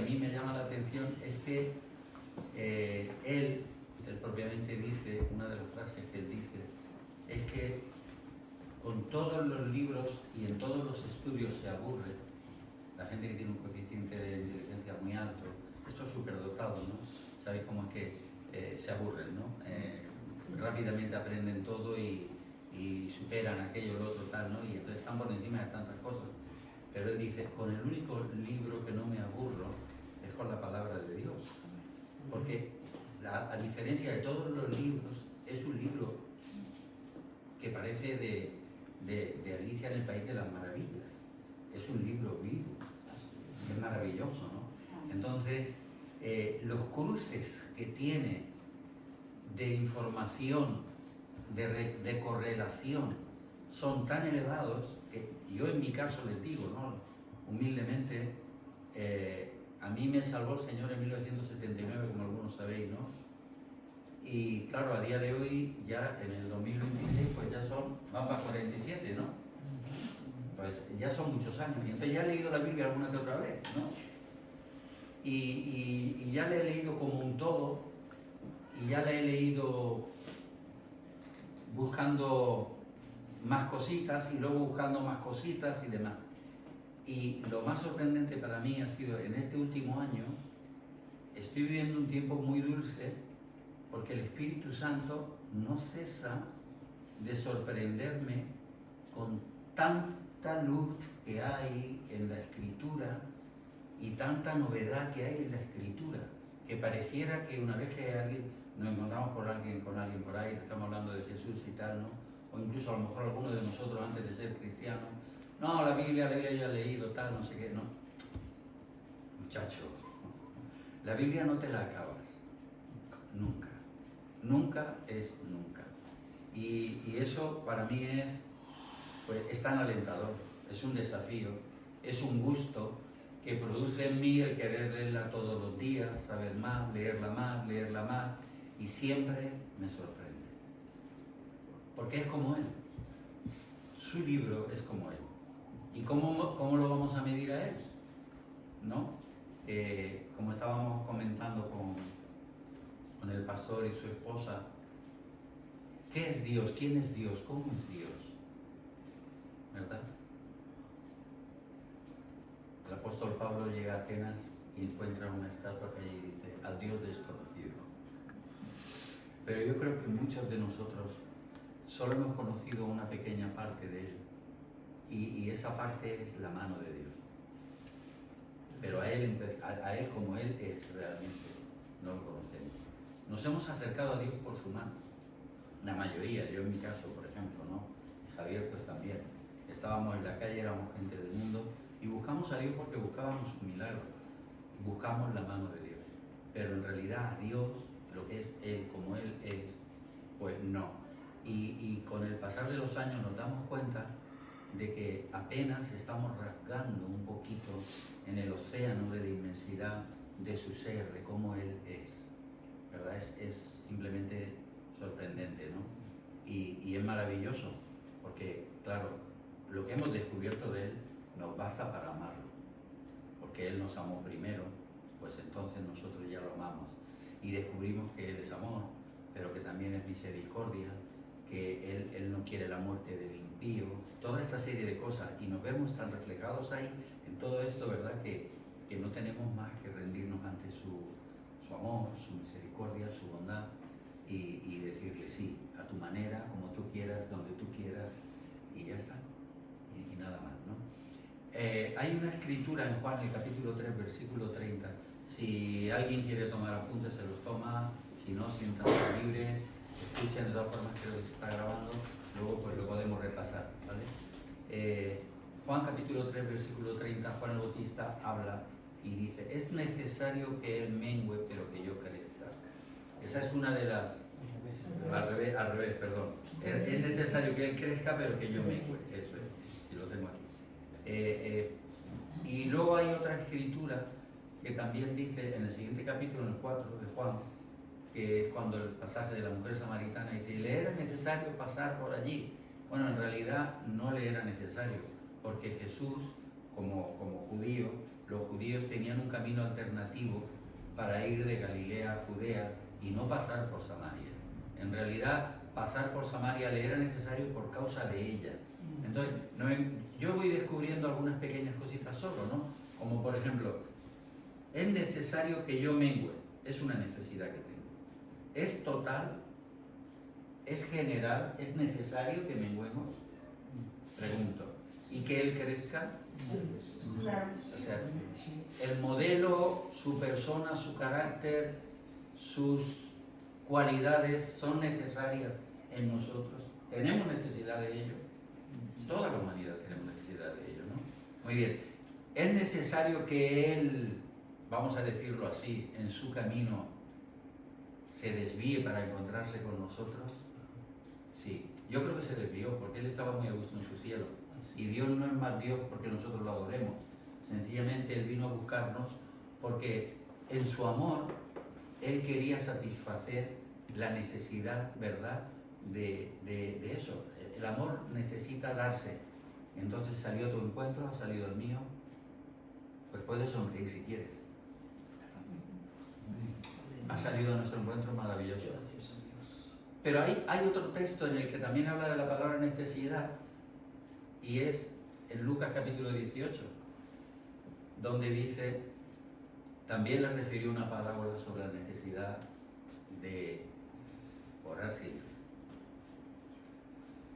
a mí me llama la atención es que él propiamente dice, una de las frases que él dice, es que con todos los libros y en todos los estudios se aburre. La gente que tiene un coeficiente de inteligencia muy alto, estos superdotados, ¿no? ¿Sabéis cómo es que se aburren, ¿no? Rápidamente aprenden todo y superan aquello, lo otro, tal, ¿no? Y entonces están por encima de tantas cosas. Pero él dice, con el único libro que no me aburro es con la palabra de Dios. Porque a diferencia de todos los libros, es un libro que parece de Alicia en el País de las Maravillas. Es un libro vivo. Es maravilloso, ¿no? Entonces, los cruces que tiene de información, de correlación, son tan elevados que yo en mi caso les digo, ¿no? Humildemente, a mí me salvó el Señor en 1979, como algunos sabéis, ¿no? Y claro, a día de hoy, ya en el 2026, pues ya van para 47, ¿no? Pues ya son muchos años. Y entonces ya he leído la Biblia alguna que otra vez, ¿no? Y ya la he leído como un todo, y ya la he leído buscando más cositas y luego buscando más cositas y demás. Y lo más sorprendente para mí ha sido en este último año, estoy viviendo un tiempo muy dulce porque el Espíritu Santo no cesa de sorprenderme con tanta luz que hay en la Escritura y tanta novedad que hay en la Escritura, que pareciera que una vez que nos encontramos con alguien por ahí, estamos hablando de Jesús y tal, ¿no? O incluso a lo mejor alguno de nosotros antes de ser cristianos, no, la Biblia ya he leído, tal, no sé qué, no. Muchacho, la Biblia no te la acabas, nunca, nunca es nunca. Y eso para mí es tan alentador, es un desafío, es un gusto que produce en mí el querer leerla todos los días, saber más, leerla más, y siempre me sorprende. Porque es como Él, su libro es como Él. ¿Y cómo lo vamos a medir a Él? ¿No? Como estábamos comentando con el pastor y su esposa, ¿qué es Dios? ¿Quién es Dios? ¿Cómo es Dios? ¿Verdad? El apóstol Pablo llega a Atenas y encuentra una estatua que allí dice, al Dios desconocido. Pero yo creo que muchos de nosotros solo hemos conocido una pequeña parte de Él. Y esa parte es la mano de Dios. Pero a él como Él es realmente, no lo conocemos. Nos hemos acercado a Dios por su mano. La mayoría, yo en mi caso, por ejemplo, ¿no? Javier pues también. Estábamos en la calle, éramos gente del mundo y buscamos a Dios porque buscábamos un milagro. Buscamos la mano de Dios. Pero en realidad a Dios, lo que es Él, como Él es, pues no. Y con el pasar de los años nos damos cuenta de que apenas estamos rasgando un poquito en el océano de la inmensidad de su ser, de cómo Él es. ¿Verdad? Es simplemente sorprendente, ¿no? Y es maravilloso, porque, claro, lo que hemos descubierto de Él nos basta para amarlo, porque Él nos amó primero, pues entonces nosotros ya lo amamos. Y descubrimos que Él es amor, pero que también es misericordia, que Él no quiere la muerte del impío, toda esta serie de cosas, y nos vemos tan reflejados ahí en todo esto, ¿verdad? Que no tenemos más que rendirnos ante su amor, su misericordia, su bondad, y decirle sí, a tu manera, como tú quieras, donde tú quieras, y ya está, y nada más, ¿no? Hay una escritura en Juan, el capítulo 3, versículo 30, si alguien quiere tomar apuntes, se los toma, si no, siéntanse libres, escuchen, de todas formas creo que se está grabando, luego pues lo podemos repasar, ¿vale? Juan capítulo 3, versículo 30, Juan el Bautista habla y dice, es necesario que Él mengüe, pero que yo crezca. Esa es una de las... Al revés, perdón. Es necesario que Él crezca, pero que yo mengüe. Eso es, y lo tengo aquí. Y luego hay otra escritura que también dice, en el siguiente capítulo, en el 4 de Juan, que es cuando el pasaje de la mujer samaritana dice, le era necesario pasar por allí. Bueno, en realidad no le era necesario, porque Jesús, como judío, los judíos tenían un camino alternativo para ir de Galilea a Judea y no pasar por Samaria. En realidad, pasar por Samaria le era necesario por causa de ella. Entonces, yo voy descubriendo algunas pequeñas cositas solo, ¿no? Como por ejemplo, es necesario que yo mengüe, es una necesidad que tengo. Es total, es general, es necesario que menguemos, pregunto. ¿Y que él crezca? Claro. O sea, el modelo, su persona, su carácter, sus cualidades son necesarias en nosotros. ¿Tenemos necesidad de ello? Toda la humanidad tenemos necesidad de ello, ¿no? Muy bien. ¿Es necesario que él, vamos a decirlo así, en su camino se desvíe para encontrarse con nosotros? Sí. Yo creo que se desvió porque él estaba muy a gusto en su cielo. Y Dios no es más Dios porque nosotros lo adoremos. Sencillamente Él vino a buscarnos porque en su amor Él quería satisfacer la necesidad, ¿verdad?, de eso. El amor necesita darse. Entonces salió a tu encuentro, ha salido el mío. Pues puedes sonreír si quieres. Ha salido a nuestro encuentro maravilloso. Pero hay otro texto en el que también habla de la palabra necesidad, y es en Lucas capítulo 18, donde dice, también le refirió una parábola sobre la necesidad de orar siempre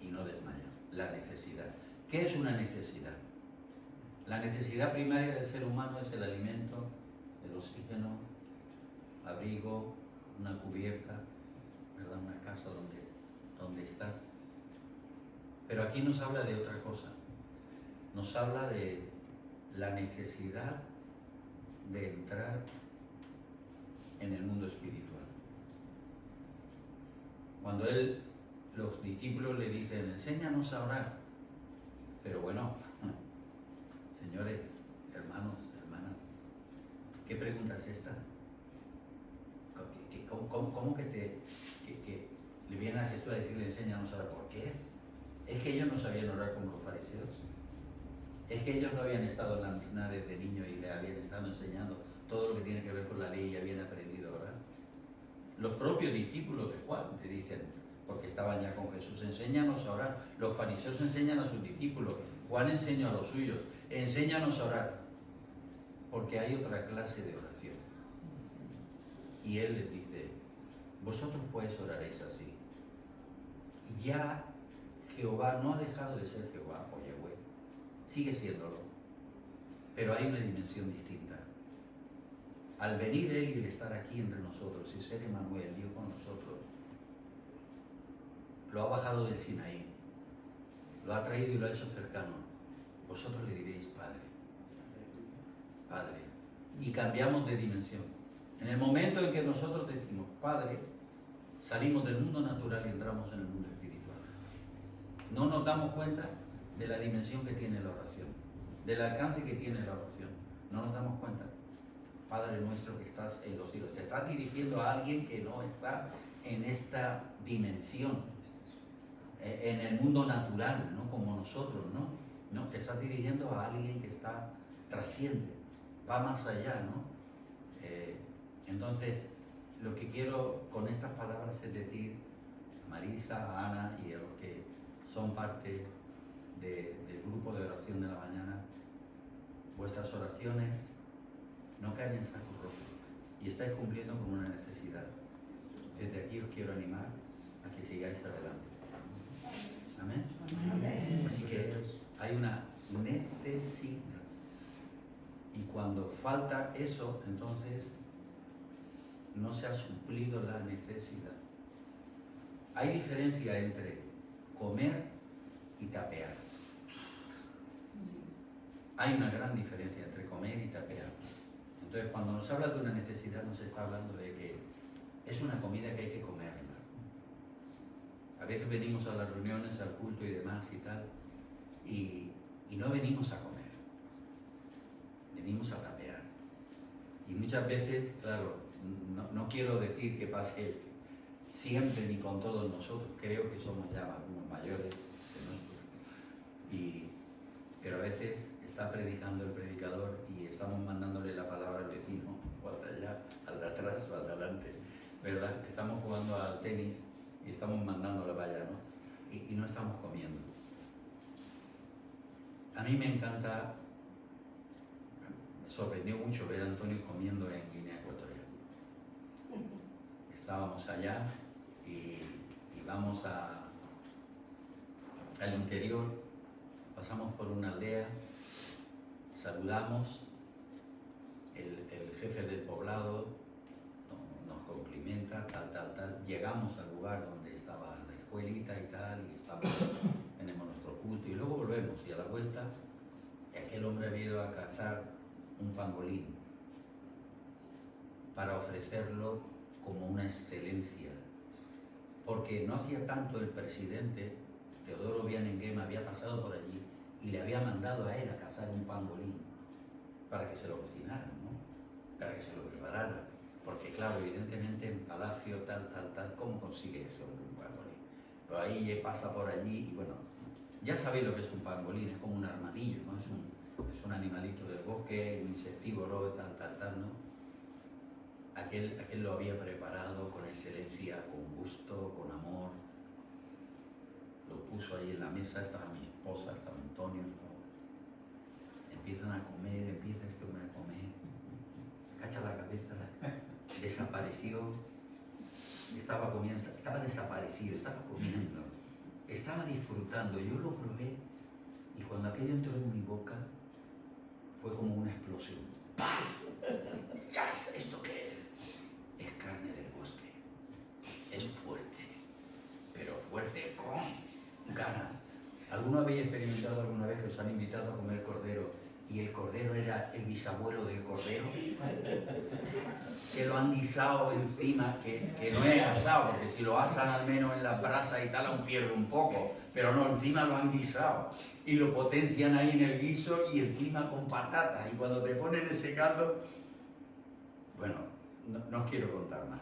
y no desmayar. La necesidad. ¿Qué es una necesidad? La necesidad primaria del ser humano es el alimento, el oxígeno, abrigo, una cubierta, ¿verdad?, una casa donde estar. Pero aquí nos habla de otra cosa. Nos habla de la necesidad de entrar en el mundo espiritual. Cuando los discípulos le dicen, enséñanos a orar. Pero bueno, señores, hermanos, hermanas, ¿qué pregunta es esta? ¿Cómo que le viene a Jesús a decirle, enséñanos a orar? ¿Por qué? ¿Es que ellos no sabían orar como los fariseos? ¿Es que ellos no habían estado en la misna desde niño y le habían estado enseñando todo lo que tiene que ver con la ley y habían aprendido a orar? Los propios discípulos de Juan le dicen, porque estaban ya con Jesús, enséñanos a orar. Los fariseos enseñan a sus discípulos, Juan enseñó a los suyos, enséñanos a orar, porque hay otra clase de oración. Y él les dice, vosotros pues oraréis así. Y ya Jehová no ha dejado de ser Jehová o Yahweh, sigue siéndolo, pero hay una dimensión distinta. Al venir Él y el estar aquí entre nosotros y ser Emmanuel, Dios con nosotros, lo ha bajado del Sinaí, lo ha traído y lo ha hecho cercano. Vosotros le diréis Padre, Padre, y cambiamos de dimensión. En el momento en que nosotros decimos Padre, salimos del mundo natural y entramos en el mundo espiritual. No nos damos cuenta de la dimensión que tiene la oración, del alcance que tiene la oración. No nos damos cuenta. Padre nuestro que estás en los cielos. Te estás dirigiendo a alguien que no está en esta dimensión, en el mundo natural, ¿no? Como nosotros, ¿no? No, te estás dirigiendo a alguien que está trasciende, va más allá, ¿no? Entonces, lo que quiero con estas palabras es decir a Marisa, a Ana y a los que son parte del grupo de oración de la mañana, vuestras oraciones no caen en saco roto y estáis cumpliendo con una necesidad. Desde aquí os quiero animar a que sigáis adelante. Amén. Amén. Así que hay una necesidad. Y cuando falta eso, entonces no se ha suplido la necesidad. Hay diferencia entre comer y tapear. Hay una gran diferencia entre comer y tapear. Entonces, cuando nos habla de una necesidad, nos está hablando de que es una comida que hay que comerla. A veces venimos a las reuniones, al culto y demás y tal, y no venimos a comer, venimos a tapear. Y muchas veces, claro, no quiero decir que pase siempre ni con todos nosotros, creo que somos ya algunos mayores que nosotros, pero a veces está predicando el predicador y está estamos mandándole la palabra al vecino, o al de allá, al de atrás o al de adelante, ¿verdad? Estamos jugando al tenis y estamos mandando la valla, ¿no? Y no estamos comiendo. A mí me encanta, me sorprendió mucho ver a Antonio comiendo en Guinea Ecuatorial. Estábamos allá y vamos al interior, pasamos por una aldea, saludamos, el jefe del poblado nos complimenta, tal, llegamos al lugar donde estaba la escuelita y tal, y tenemos nuestro culto y luego volvemos, y a la vuelta aquel hombre había ido a cazar un pangolín para ofrecerlo como una excelencia, porque no hacía tanto el presidente Teodoro Obiang había pasado por allí y le había mandado a él a cazar un pangolín para que se lo cocinaran, ¿no? Para que se lo prepararan, porque claro, evidentemente en palacio tal, ¿cómo consigue ese hombre un pangolín? Pero ahí pasa por allí y bueno, ya sabéis lo que es un pangolín, es como un armadillo, ¿no? Es un animalito del bosque, un insectívoro, tal, ¿no? Aquel lo había preparado con excelencia, con gusto, con amor. Lo puso ahí en la mesa, estaba mi esposa, estaba Antonio, ¿no? Empiezan a comer, empieza este hombre a comer, cacha la cabeza, desapareció, estaba comiendo, estaba desaparecido, estaba comiendo, estaba disfrutando, yo lo probé y cuando aquello entró en mi boca fue como una explosión. ¡Paz! ¡Chas! ¿Esto qué es? Es carne del bosque, es fuerte, pero fuerte con ganas. ¿Alguno habéis experimentado alguna vez que os han invitado a comer cordero y el cordero era el bisabuelo del cordero? Que lo han guisado encima, que no es asado, porque si lo asan al menos en las brasas y tal aún pierde un poco, pero no, encima lo han guisado y lo potencian ahí en el guiso y encima con patatas, y cuando te ponen ese caldo, bueno, no os quiero contar más.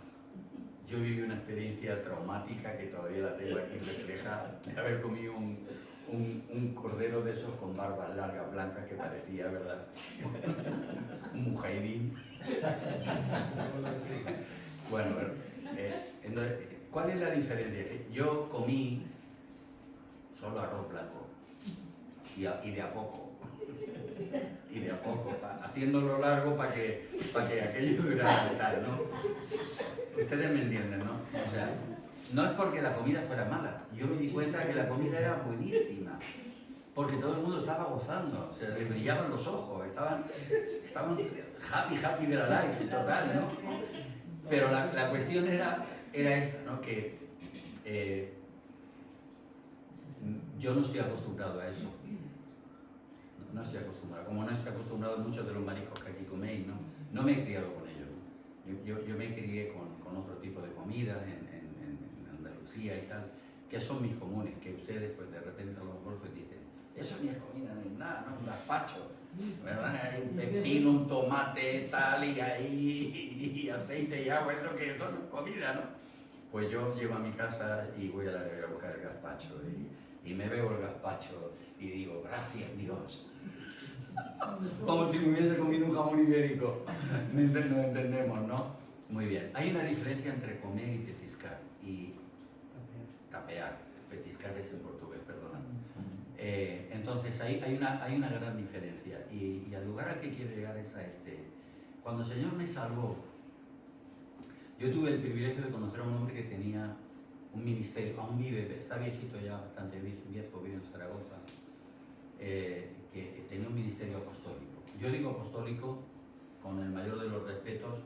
Yo viví una experiencia traumática que todavía la tengo aquí reflejada, de haber comido un cordero de esos con barbas largas, blancas, que parecía, ¿verdad? Un mujaidín. Bueno, entonces, ¿cuál es la diferencia? Yo comí solo arroz blanco y de a poco, haciéndolo largo para que aquello durara tal, ¿no? Ustedes me entienden, ¿no? O sea, no es porque la comida fuera mala, yo me di cuenta que la comida era buenísima, porque todo el mundo estaba gozando, se les brillaban los ojos, estaban happy de la life, total, ¿no? Pero la cuestión era esta, ¿no? Que yo no estoy acostumbrado a eso, no estoy acostumbrado, como no estoy acostumbrado a muchos de los mariscos que aquí coméis, ¿no? No me he criado con ellos, ¿no? Yo me crié con otro tipo de comida en Andalucía y tal, que son mis comunes, que ustedes pues de repente a lo mejor pues dicen, eso ni es comida ni nada, no es un gazpacho, ¿verdad? Hay un pepino, un tomate, tal, y ahí y aceite y agua, eso que eso no es comida, ¿no? Pues yo llego a mi casa y voy a la nevera a buscar el gazpacho y me veo el gazpacho y digo, gracias Dios. Como si me hubiese comido un jamón ibérico. Nos entendemos, ¿no? Muy bien. Hay una diferencia entre comer y petiscar. Y tapear. Petiscar es en portugués, perdona. Entonces hay una gran diferencia. Y al lugar al que quiero llegar es a este. Cuando el Señor me salvó, yo tuve el privilegio de conocer a un hombre que tenía un ministerio, aún vive, está viejito ya, bastante viejo, vive en Zaragoza, que tenía un ministerio apostólico. Yo digo apostólico con el mayor de los respetos,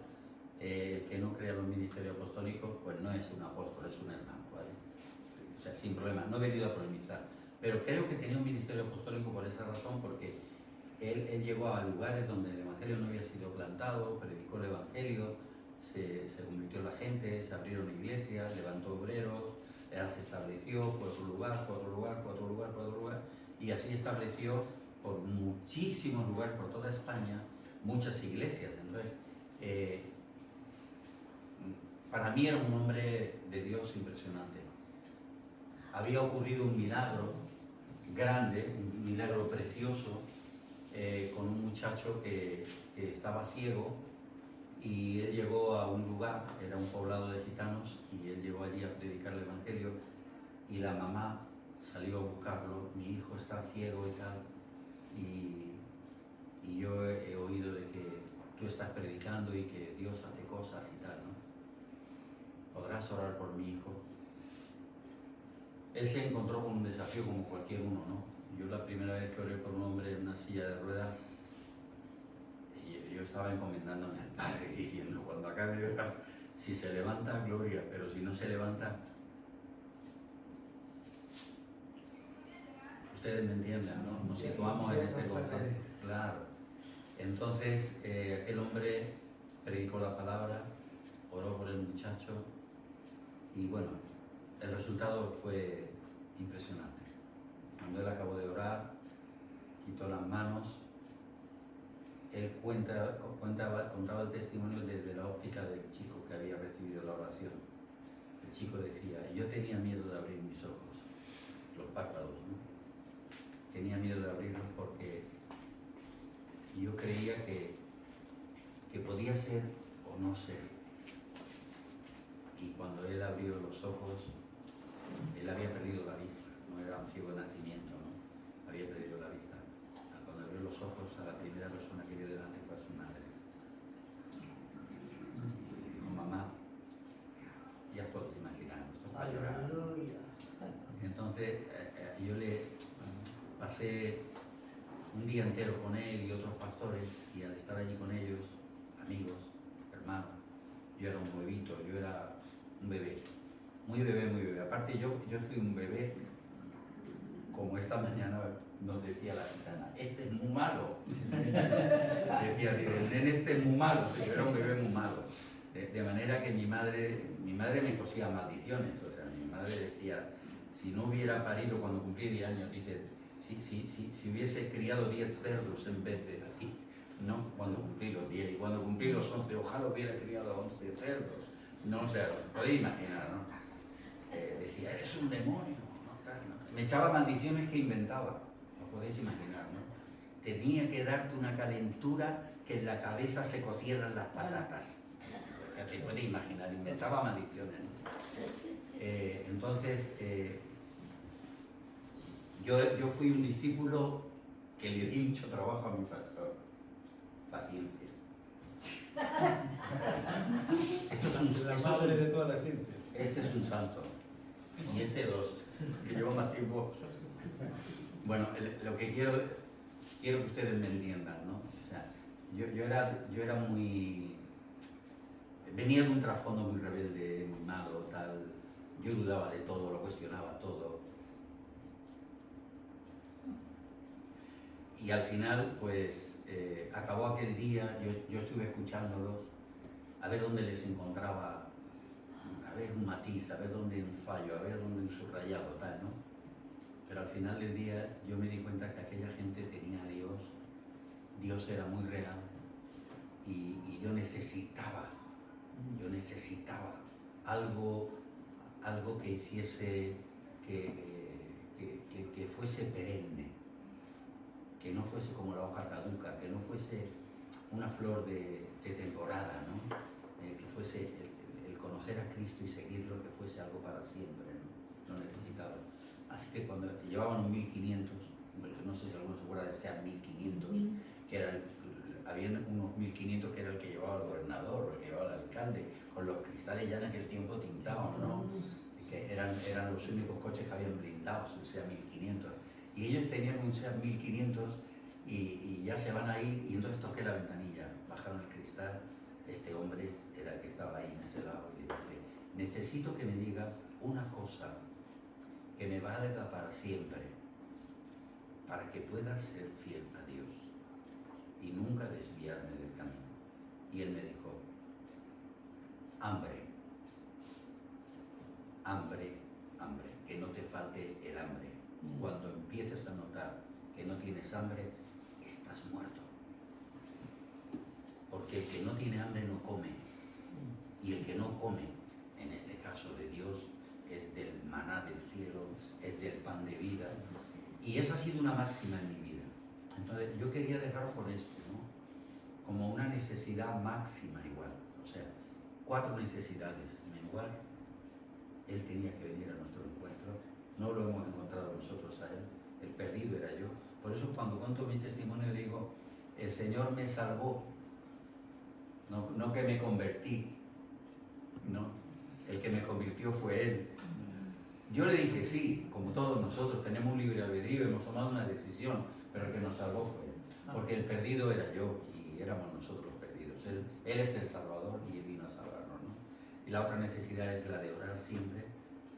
que no crea los ministerios apostólicos, pues no es un apóstol, es un hermano, ¿vale? O sea, sin problema, no he venido a polemizar, pero creo que tenía un ministerio apostólico por esa razón, porque él llegó a lugares donde el evangelio no había sido plantado, predicó el evangelio, se convirtió la gente, se abrieron iglesias, levantó obreros, se estableció, fue otro lugar, y así estableció por muchísimos lugares por toda España muchas iglesias. Entonces, para mí era un hombre de Dios impresionante. Había ocurrido un milagro grande, un milagro precioso, con un muchacho que estaba ciego, y él llegó a un lugar, era un poblado de gitanos, y él llegó allí a predicar el Evangelio, y la mamá salió a buscarlo: mi hijo está ciego y tal, y yo he oído de que tú estás predicando y que Dios hace cosas y tal, ¿no? ¿Podrás orar por mi hijo? Él se encontró con un desafío como cualquier uno, ¿no? Yo la primera vez que oré por un hombre en una silla de ruedas, yo estaba encomendándome al Padre, diciendo: cuando acabe de orar, si se levanta, gloria, pero si no se levanta... Ustedes me entienden, ¿no? Nos situamos en este contexto, claro. Entonces, aquel hombre predicó la palabra, oró por el muchacho, y bueno, el resultado fue impresionante. Cuando él acabó de orar, quitó las manos. Él contaba el testimonio desde la óptica del chico que había recibido la oración. El chico decía: yo tenía miedo de abrir mis ojos, los párpados, ¿no? Tenía miedo de abrirlos porque yo creía que podía ser o no ser. Y cuando él abrió los ojos, él había perdido la vista, no era un ciego de nacimiento, ¿no? Había perdido la vista. Cuando abrió los ojos, a la primera persona que vio delante fue a su madre. Y dijo: mamá, ya puedes imaginar, esto va a llorar. Entonces yo le pasé un día entero con él y otros pastores, y al estar allí con ellos, amigos, hermanos, yo era un huevito, yo era un bebé, muy bebé, muy bebé. Aparte yo fui un bebé, como esta mañana nos decía la gitana: este es muy malo. Decía, el nene este es muy malo, yo era un bebé muy malo. De manera que mi madre me cosía maldiciones. O sea, mi madre decía: si no hubiera parido cuando cumplí 10 años, dice, si hubiese criado 10 cerdos en vez de ti, ¿no? Cuando cumplí los 10, y cuando cumplí los 11, ojalá hubiera criado 11 cerdos. No, o sea, os podéis imaginar, ¿no? Decía: eres un demonio, ¿no? Tal, ¿no? Me echaba maldiciones que inventaba, os podéis imaginar, ¿no? Tenía que darte una calentura que en la cabeza se cocieran las patatas. O sea, te puedes imaginar, inventaba maldiciones, ¿no? Entonces, yo fui un discípulo que le di mucho trabajo a mi pastor. Paciencia. La madre de todas las ciencias. Este es un santo. Y este 2, que lleva más tiempo. Bueno, lo que quiero que ustedes me entiendan, ¿no? O sea, yo era muy... Venía de un trasfondo muy rebelde, muy malo, tal. Yo dudaba de todo, lo cuestionaba todo. Y al final, pues, acabó aquel día, yo estuve escuchándolos, a ver dónde les encontraba, a ver un matiz, a ver dónde un fallo, a ver dónde un subrayado, tal, ¿no? Pero al final del día yo me di cuenta que aquella gente tenía a Dios, Dios era muy real, y yo necesitaba algo que hiciese, que fuese perenne, que no fuese como la hoja caduca, que no fuese una flor de temporada, ¿no? Que fuese el conocer a Cristo y seguirlo, que fuese algo para siempre, ¿no? Lo necesitaba. Así que cuando llevaban 1500, no sé si alguno se acuerda de ser 1500, que era había unos 1500 que era el que llevaba el gobernador, el que llevaba el alcalde, con los cristales ya en aquel tiempo tintados, ¿no? Que eran los únicos coches que habían blindado, el SEAT 1500. Y ellos tenían un SEAT 1500 y ya se van a ir, y entonces toqué la ventanilla, bajaron el cristal, este hombre era el que estaba ahí en ese lado, y le dije: necesito que me digas una cosa que me valga para siempre, para que pueda ser fiel a Dios y nunca desviarme del camino. Y él me dijo: hambre, hambre, hambre, que no te falte el hambre. Cuando empieces a notar que no tienes hambre, estás muerto. Porque el que no tiene hambre no come. Y el que no come, en este caso de Dios, es del maná del cielo, es del pan de vida. Y esa ha sido una máxima en mi vida. Entonces yo quería dejaros con esto, ¿no? Como una necesidad máxima igual, o sea, 4 necesidades mensual. Él tenía que venir a nuestro encuentro, no lo hemos encontrado nosotros a él, el perdido era yo. Por eso cuando cuento mi testimonio digo, el Señor me salvó, no que me convertí, no, el que me convirtió fue Él. Yo le dije sí, como todos nosotros tenemos un libre albedrío, hemos tomado una decisión, pero el que nos salvó fue Él, porque el perdido era yo y éramos nosotros los perdidos. Él es el Salvador y Él vino a salvarnos, ¿no? Y la otra necesidad es la de orar siempre,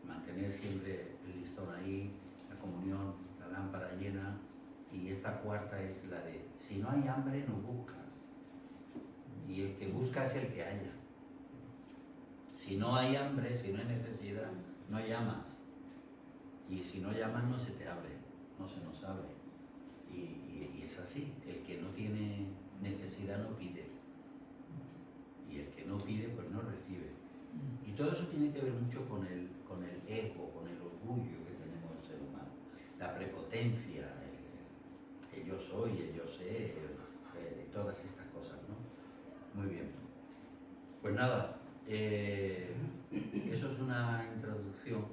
mantener siempre el listón ahí, la comunión, la lámpara llena. Y esta cuarta es la de, si no hay hambre, no busca. Y el que busca es el que halla. Si no hay hambre, si no hay necesidad, no llamas. Y si no llamas, no se te abre, no se nos abre. Y es así, el que no tiene necesidad no pide. Y el que no pide, pues no recibe. Y todo eso tiene que ver mucho con el ego, con el orgullo que tenemos el ser humano. La prepotencia, el yo soy, el yo sé, todas estas cosas, ¿no? Muy bien. Pues nada, eso es una introducción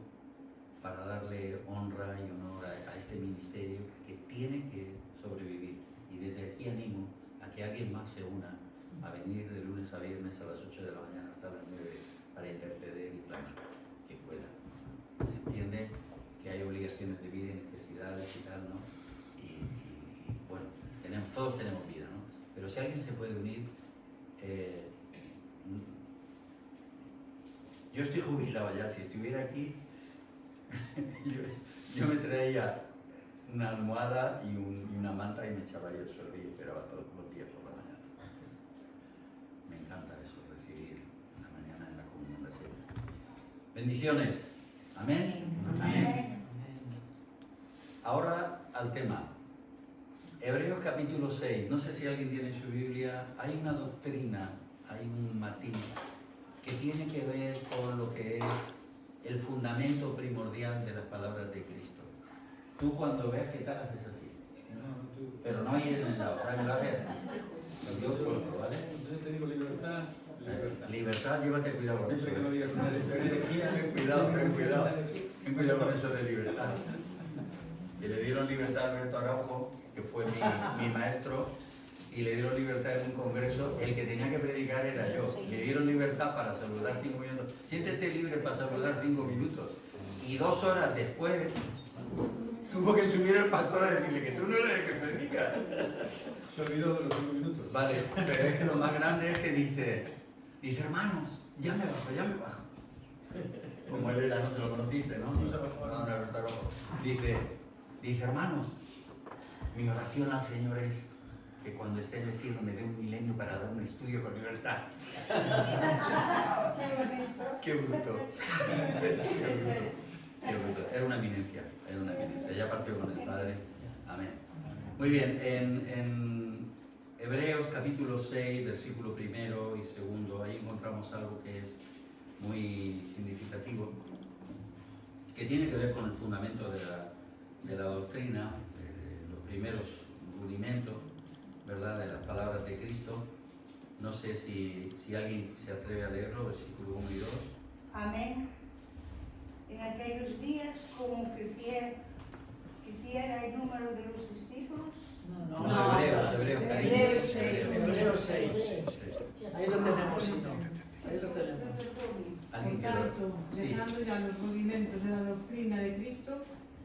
para darle honra y honor a este ministerio que tiene que sobrevivir. Y desde aquí animo a que alguien más se una a venir de lunes a viernes a las 8 de la mañana hasta las 9 para interceder y clamar, que pueda. Se entiende que hay obligaciones de vida y necesidades y tal, ¿no? Y bueno, todos tenemos vida, ¿no? Pero si alguien se puede unir, yo estoy jubilado ya, si estuviera aquí, yo me traía una almohada y una manta y me echaba ahí el suelo y esperaba todos los días por la mañana. Me encanta eso, recibir en la mañana en la comunión de la bendiciones. Amén. Amén. Ahora al tema. Hebreos capítulo 6. No sé si alguien tiene su Biblia. Hay una doctrina, hay un matiz que tiene que ver con lo que es el fundamento primordial de las palabras de Cristo. Tú cuando ves qué tal haces así. Pero no ir en el lado, ¿sabes? La ves. Lo digo corto, ¿vale? Yo te digo libertad. Libertad, llévate cuidado con eso. Siempre que no digas una herejía, Ten cuidado, ten cuidado. Ten cuidado con eso de libertad. Que le dieron libertad a Alberto Araujo, que fue mi maestro, y le dieron libertad en un congreso. El que tenía que predicar era yo. Le dieron libertad para saludar 5 minutos. Siéntete libre para saludar 5 minutos. Y 2 horas después tuvo que subir el pastor a decirle que tú no eres el que predica. se olvidó de los 5 minutos. Vale, pero es que lo más grande es que dice hermanos, ya me bajo. Como él era, no se lo conociste, ¿no? Sí, se bajó. No, Alberto Araujo. Dice, hermanos, mi oración al Señor es que cuando esté en el cielo me dé un milenio para dar un estudio con libertad. Qué bruto. Qué bruto. Era una eminencia. Ya partió con el Padre. Amén. Muy bien, en Hebreos capítulo 6, versículo 1 y 2, ahí encontramos algo que es muy significativo, que tiene que ver con el fundamento de la doctrina, los primeros rudimentos, ¿verdad?, de las palabras de Cristo. No sé si alguien se atreve a leerlo, versículo 1 y 2. Amén. En aquellos días, como creciera el número de los testigos, No, Hebreos, cariño. Hebreos 6. Ahí lo tenemos, sí, no. Ahí lo tenemos. Alguien Por que tanto, lo... Sí. dejando ya los rudimentos de la doctrina de Cristo,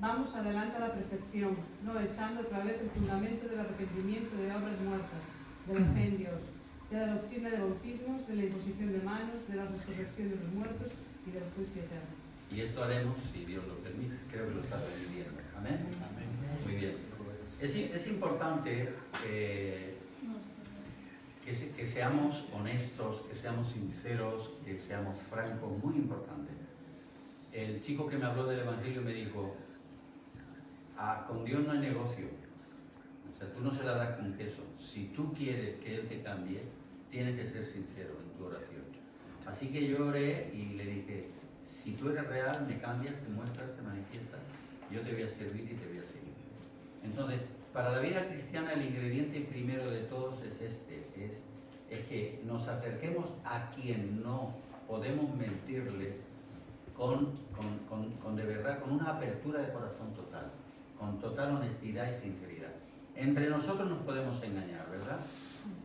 vamos adelante a la perfección, no echando otra vez el fundamento del arrepentimiento de obras muertas, de la fe en Dios, de la doctrina de bautismos, de la imposición de manos, de la resurrección de los muertos y del juicio eterno. Y esto haremos, si Dios lo permite. Creo que lo está permitiendo. Amén. Muy bien. Es importante que seamos honestos, que seamos sinceros, que seamos francos, muy importante. El chico que me habló del Evangelio me dijo, con Dios no hay negocio. O sea, tú no se la das con queso. Si tú quieres que Él te cambie, tienes que ser sincero en tu oración. Así que yo oré y le dije, si tú eres real, me cambias, te muestras, te manifiestas, yo te voy a servir y te voy a seguir. Entonces, Para la vida cristiana el ingrediente primero de todos es es que nos acerquemos a quien no podemos mentirle con de verdad, con una apertura de corazón total, con total honestidad y sinceridad. Entre nosotros nos podemos engañar, ¿verdad?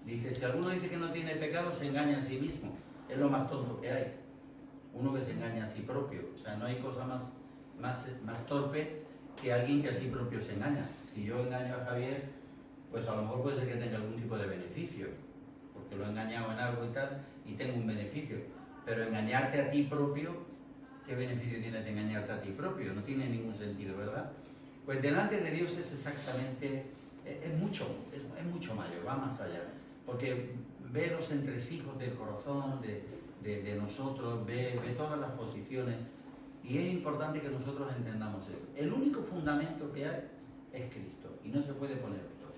Dice, si alguno dice que no tiene pecado, se engaña a sí mismo. Es lo más tonto que hay. Uno que se engaña a sí propio. O sea, no hay cosa más torpe que alguien que a sí propio se engaña. Si yo engaño a Javier, pues a lo mejor puede ser que tenga algún tipo de beneficio, porque lo he engañado en algo y tal, y tengo un beneficio. Pero engañarte a ti propio, ¿qué beneficio tiene de engañarte a ti propio? No tiene ningún sentido, ¿verdad? Pues delante de Dios es exactamente, es mucho mayor, va más allá. Porque ve los entresijos del corazón, de nosotros, ve todas las posiciones, y es importante que nosotros entendamos eso. El único fundamento que hay es Cristo, y no se puede poner otro.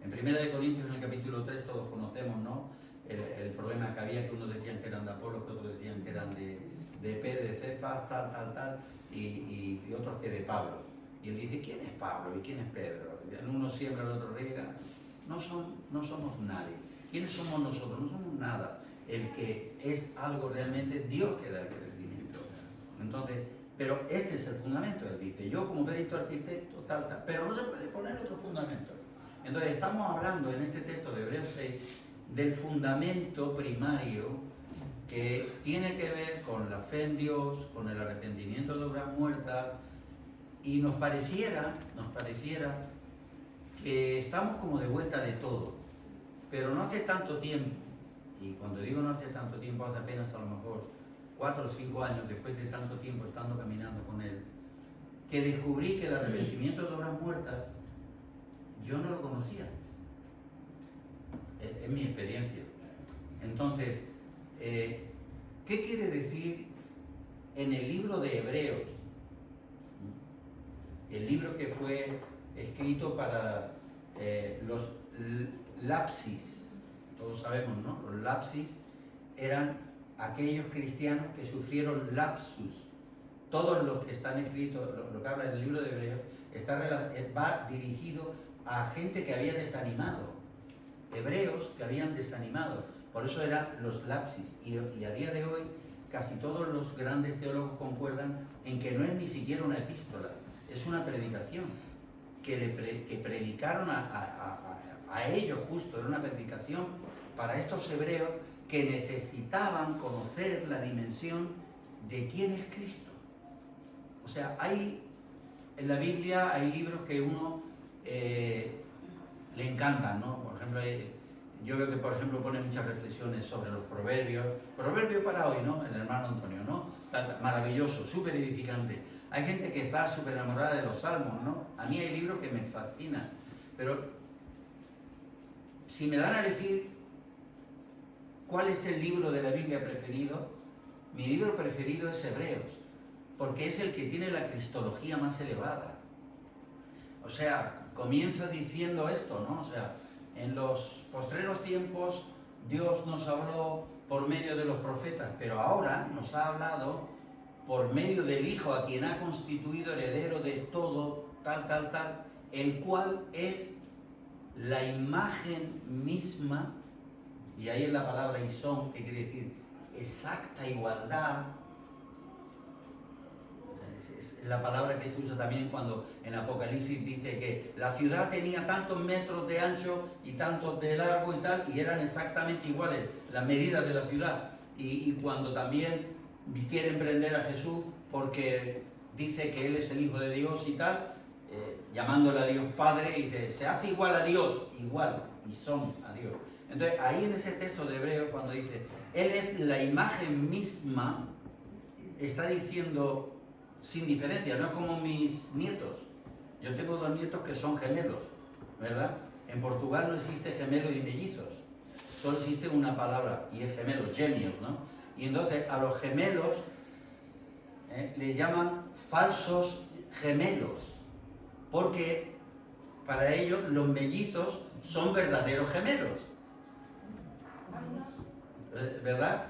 En 1 Corintios, en el capítulo 3, todos conocemos, ¿no?, el problema que había, que unos decían que eran de Apolo, que otros decían que eran de Pedro, de Cefas, tal, y otros que de Pablo. Y él dice, ¿quién es Pablo y quién es Pedro? El uno siembra, el otro riega. No somos nadie. ¿Quiénes somos nosotros? No somos nada. El que es algo realmente Dios que da el crecimiento. Entonces, pero este es el fundamento. Él dice, yo como perito arquitecto, tal, pero no se puede poner otro fundamento. Entonces, estamos hablando en este texto de Hebreos 6 del fundamento primario que tiene que ver con la fe en Dios, con el arrepentimiento de obras muertas, y nos pareciera que estamos como de vuelta de todo, pero no hace tanto tiempo, y cuando digo no hace tanto tiempo, hace apenas a lo mejor 4 o 5 años, después de tanto tiempo estando caminando con él, que descubrí que el arrepentimiento de obras muertas yo no lo conocía. Es mi experiencia. Entonces, ¿qué quiere decir en el libro de Hebreos? El libro que fue escrito para los lapsis. Todos sabemos, ¿no? Los lapsis eran aquellos cristianos que sufrieron lapsus. Todos los que están escritos, lo que habla en el libro de Hebreos, va dirigido a gente que había desanimado. Hebreos que habían desanimado, por eso eran los lapsis, y a día de hoy casi todos los grandes teólogos concuerdan en que no es ni siquiera una epístola, es una predicación, que predicaron a ellos justo, era una predicación para estos hebreos que necesitaban conocer la dimensión de quién es Cristo. O sea, en la Biblia hay libros que uno le encantan, ¿no? Por ejemplo, yo veo que, por ejemplo, pone muchas reflexiones sobre los proverbios. Proverbio para hoy, ¿no? El hermano Antonio, ¿no? Maravilloso, súper edificante. Hay gente que está súper enamorada de los salmos, ¿no? A mí hay libros que me fascinan. Pero si me dan a elegir cuál es el libro de la Biblia preferido, mi libro preferido es Hebreos, porque es el que tiene la cristología más elevada. O sea, comienza diciendo esto, ¿no? O sea, en los postreros tiempos Dios nos habló por medio de los profetas, pero ahora nos ha hablado por medio del Hijo, a quien ha constituido heredero de todo, tal, el cual es la imagen misma, y ahí es la palabra isón, que quiere decir exacta igualdad. Es la palabra que se usa también cuando en Apocalipsis dice que la ciudad tenía tantos metros de ancho y tantos de largo y tal, y eran exactamente iguales las medidas de la ciudad. Y cuando también quieren prender a Jesús porque dice que Él es el Hijo de Dios y tal, llamándole a Dios Padre, y dice, se hace igual a Dios, igual, y son a Dios. Entonces, ahí en ese texto de Hebreos, cuando dice, Él es la imagen misma, está diciendo sin diferencia, no es como mis nietos. Yo tengo 2 nietos que son gemelos, ¿verdad? En Portugal no existe gemelos y mellizos, solo existe una palabra, y es gemelos, genios, ¿no? Y entonces a los gemelos le llaman falsos gemelos, porque para ellos los mellizos son verdaderos gemelos. ¿Verdad?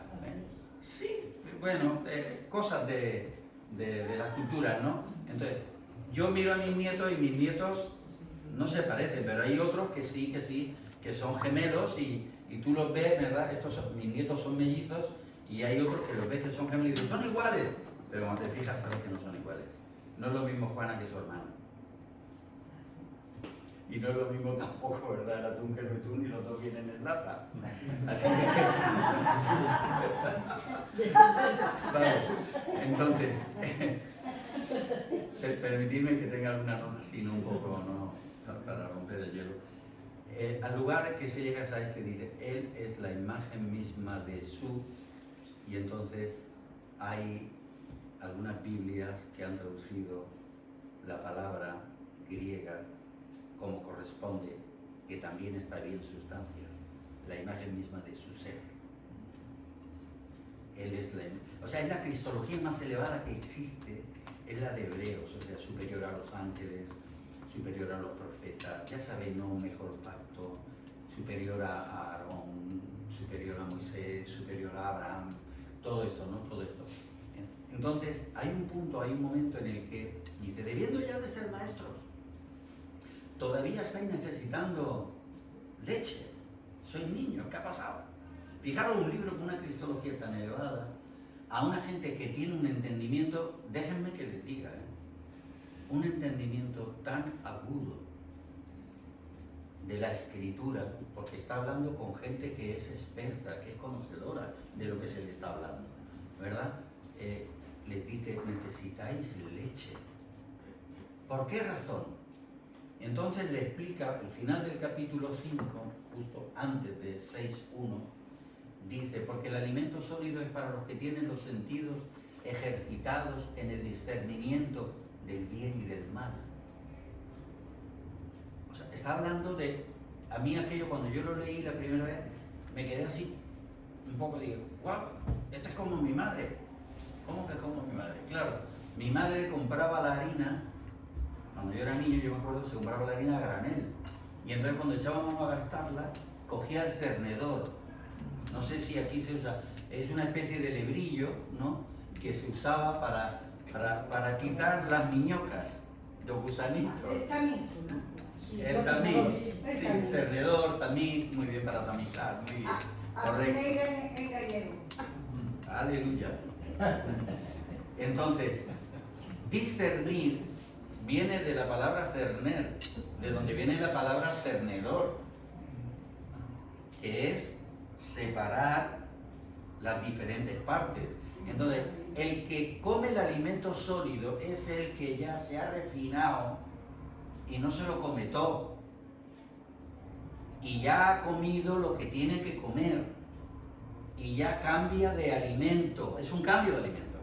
Sí, bueno, cosas de las culturas, ¿no? Entonces, yo miro a mis nietos y mis nietos no se parecen, pero hay otros que sí, que son gemelos y tú los ves, ¿verdad? Mis nietos son mellizos y hay otros que los ves que son gemelos y dices, son iguales, pero cuando te fijas sabes que no son iguales. No es lo mismo Juana que su hermana. Y no es lo mismo tampoco, ¿verdad? El atún que el betún y los dos vienen en lata. Así que... Vale. Entonces, permitidme que tenga alguna nota así, ¿no? Un poco, ¿no? Para romper el hielo. Al lugar que se llega a este dice, Él es la imagen misma de su... Y entonces hay algunas Biblias que han traducido la palabra griega como corresponde, que también está bien sustancia, la imagen misma de su ser. Él es o sea, es la cristología más elevada que existe, es la de Hebreos, o sea, superior a los ángeles, superior a los profetas, ya sabéis, no un mejor pacto, superior a Aarón, superior a Moisés, superior a Abraham, todo esto, ¿no? Todo esto. Entonces, hay un punto, hay un momento en el que dice, debiendo ya de ser maestros, todavía estáis necesitando leche, sois niños, ¿qué ha pasado? Fijaros un libro con una cristología tan elevada, a una gente que tiene un entendimiento, déjenme que les diga, un entendimiento tan agudo de la escritura, porque está hablando con gente que es experta, que es conocedora de lo que se le está hablando, ¿verdad? Les dice, necesitáis leche. ¿Por qué razón? Entonces le explica, al final del capítulo 5, justo antes de 6.1, dice, porque el alimento sólido es para los que tienen los sentidos ejercitados en el discernimiento del bien y del mal. O sea, está hablando de, a mí aquello cuando yo lo leí la primera vez, me quedé así, un poco digo, wow, esto es como mi madre. ¿Cómo que como mi madre? Claro, mi madre compraba la harina, cuando yo era niño yo me acuerdo que se compraba la harina a granel, y entonces cuando echábamos a gastarla, cogía el cernedor. No sé si aquí se usa, es una especie de lebrillo, ¿no? Que se usaba para quitar las miñocas, los gusanitos. El tamiz, ¿no? El tamiz, sí, cernedor, tamiz, muy bien para tamizar, muy bien. Correcto. En gallego. Aleluya. Entonces, discernir viene de la palabra cerner, de donde viene la palabra cernedor, que es separar las diferentes partes. Entonces, el que come el alimento sólido es el que ya se ha refinado y no se lo come todo. Y ya ha comido lo que tiene que comer. Y ya cambia de alimento. Es un cambio de alimento.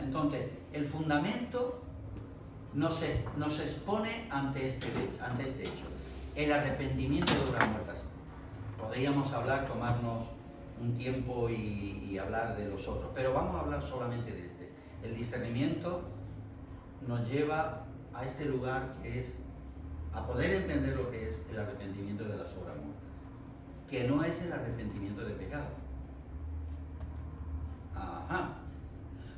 Entonces, el fundamento nos expone ante este hecho. El arrepentimiento de obras muertas. Podríamos hablar, tomarnos un tiempo y hablar de los otros, pero vamos a hablar solamente de este. El discernimiento nos lleva a este lugar que es a poder entender lo que es el arrepentimiento de las obras muertas, que no es el arrepentimiento de pecado. Ajá.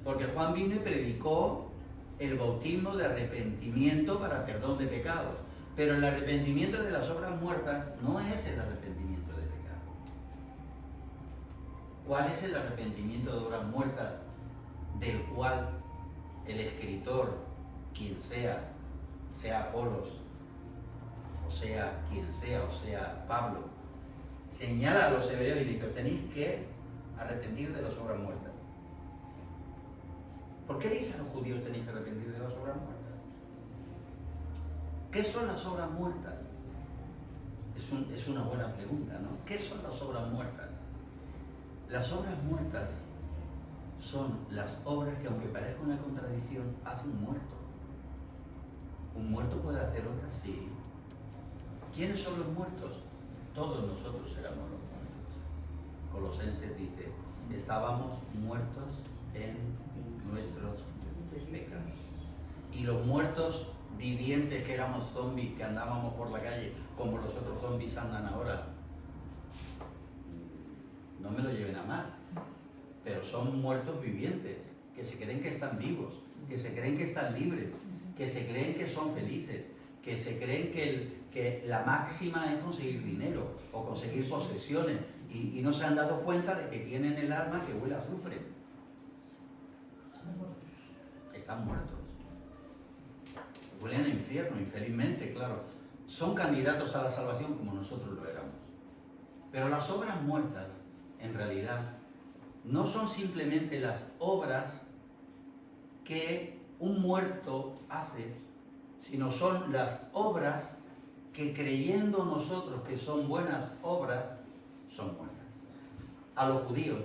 Porque Juan vino y predicó el bautismo de arrepentimiento para perdón de pecados, pero el arrepentimiento de las obras muertas no es el arrepentimiento de pecado. ¿Cuál es el arrepentimiento de obras muertas del cual el escritor, quien sea Apolos, o sea quien sea, o sea Pablo, señala a los hebreos y dice, tenéis que arrepentir de las obras muertas? ¿Por qué dice a los judíos tenéis que arrepentir de las obras muertas? ¿Qué son las obras muertas? Es una buena pregunta, ¿no? ¿Qué son las obras muertas? Las obras muertas son las obras que, aunque parezca una contradicción, hace un muerto. ¿Un muerto puede hacer obras? Sí. ¿Quiénes son los muertos? Todos nosotros éramos los muertos. Colosenses dice, estábamos muertos en nuestros pecados. Y los muertos vivientes que éramos zombies, que andábamos por la calle como los otros zombies andan ahora, no me lo lleven a mal, pero son muertos vivientes, que se creen que están vivos, que se creen que están libres, que se creen que son felices, que se creen que la máxima es conseguir dinero o conseguir posesiones y no se han dado cuenta de que tienen el alma que huele a azufre. Están muertos. Huelen al infierno, infelizmente, claro. Son candidatos a la salvación como nosotros lo éramos. Pero las obras muertas, en realidad, no son simplemente las obras que un muerto hace, sino son las obras que, creyendo nosotros que son buenas obras, son muertas. A los judíos,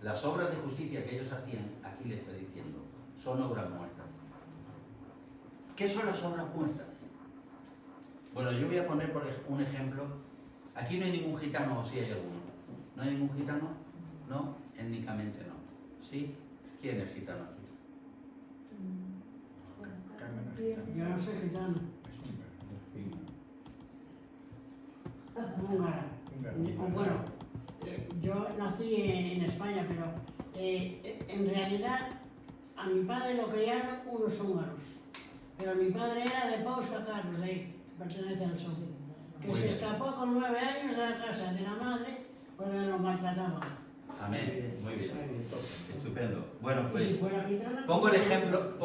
las obras de justicia que ellos hacían, aquí les está diciendo, son obras muertas. ¿Qué son las obras muertas? Bueno, yo voy a poner por un ejemplo. Aquí no hay ningún gitano, o sí hay alguno. ¿No hay ningún gitano? No, étnicamente no. ¿Sí? ¿Quién es gitano aquí? Yo no soy gitano, húngara. Bueno, yo nací en España, pero en realidad a mi padre lo criaron unos húngaros. Pero mi padre era de Pausa Carlos, de ahí, que pertenece al sur, que Muy se bien. escapó con 9 años de la casa de la madre porque lo maltrataban. Amén. Muy bien. Estupendo. Bueno, Y si pues fuera gitana... pongo el ejemplo.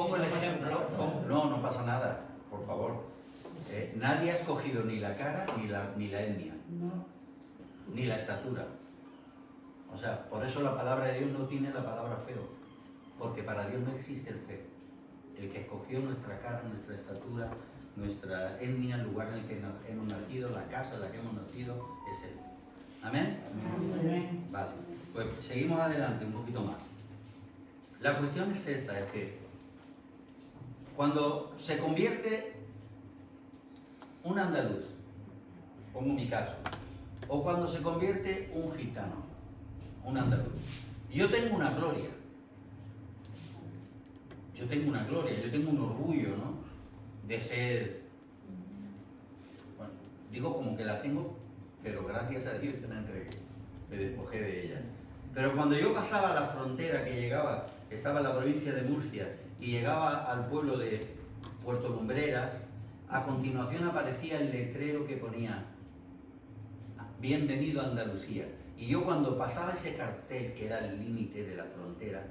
No pasa nada, por favor. Nadie ha escogido ni la cara ni la etnia, No. ni la estatura. O sea, por eso la palabra de Dios no tiene la palabra feo, porque para Dios no existe el feo. El que escogió nuestra cara, nuestra estatura, nuestra etnia, el lugar en el que hemos nacido, la casa en la que hemos nacido, es Él. ¿Amén? Amén. Vale, pues seguimos adelante un poquito más. La cuestión es esta, es que cuando se convierte un andaluz, pongo mi caso, o cuando se convierte un gitano, un andaluz, yo tengo una gloria. Yo tengo una gloria, yo tengo un orgullo, ¿no? De ser, bueno, digo como que la tengo, pero gracias a Dios yo la entregué, me despojé de ella. Pero cuando yo pasaba la frontera que llegaba, estaba en la provincia de Murcia, y llegaba al pueblo de Puerto Lumbreras, a continuación aparecía el letrero que ponía, Bienvenido a Andalucía. Y yo cuando pasaba ese cartel, que era el límite de la frontera,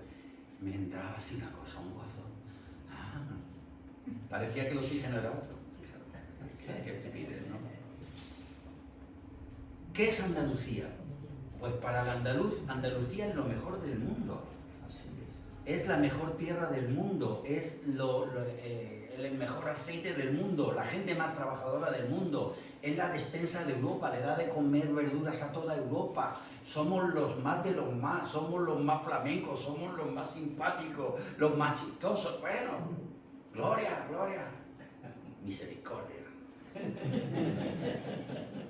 me entraba así una cosa, un gozo. Parecía que el oxígeno era otro. Qué estupidez, ¿no? ¿Qué es Andalucía? Pues para el andaluz, Andalucía es lo mejor del mundo. Es la mejor tierra del mundo, es el mejor aceite del mundo, la gente más trabajadora del mundo, es la despensa de Europa, le da de comer verduras a toda Europa. Somos los más de los más, somos los más flamencos, somos los más simpáticos, los más chistosos. Bueno, gloria, gloria, misericordia.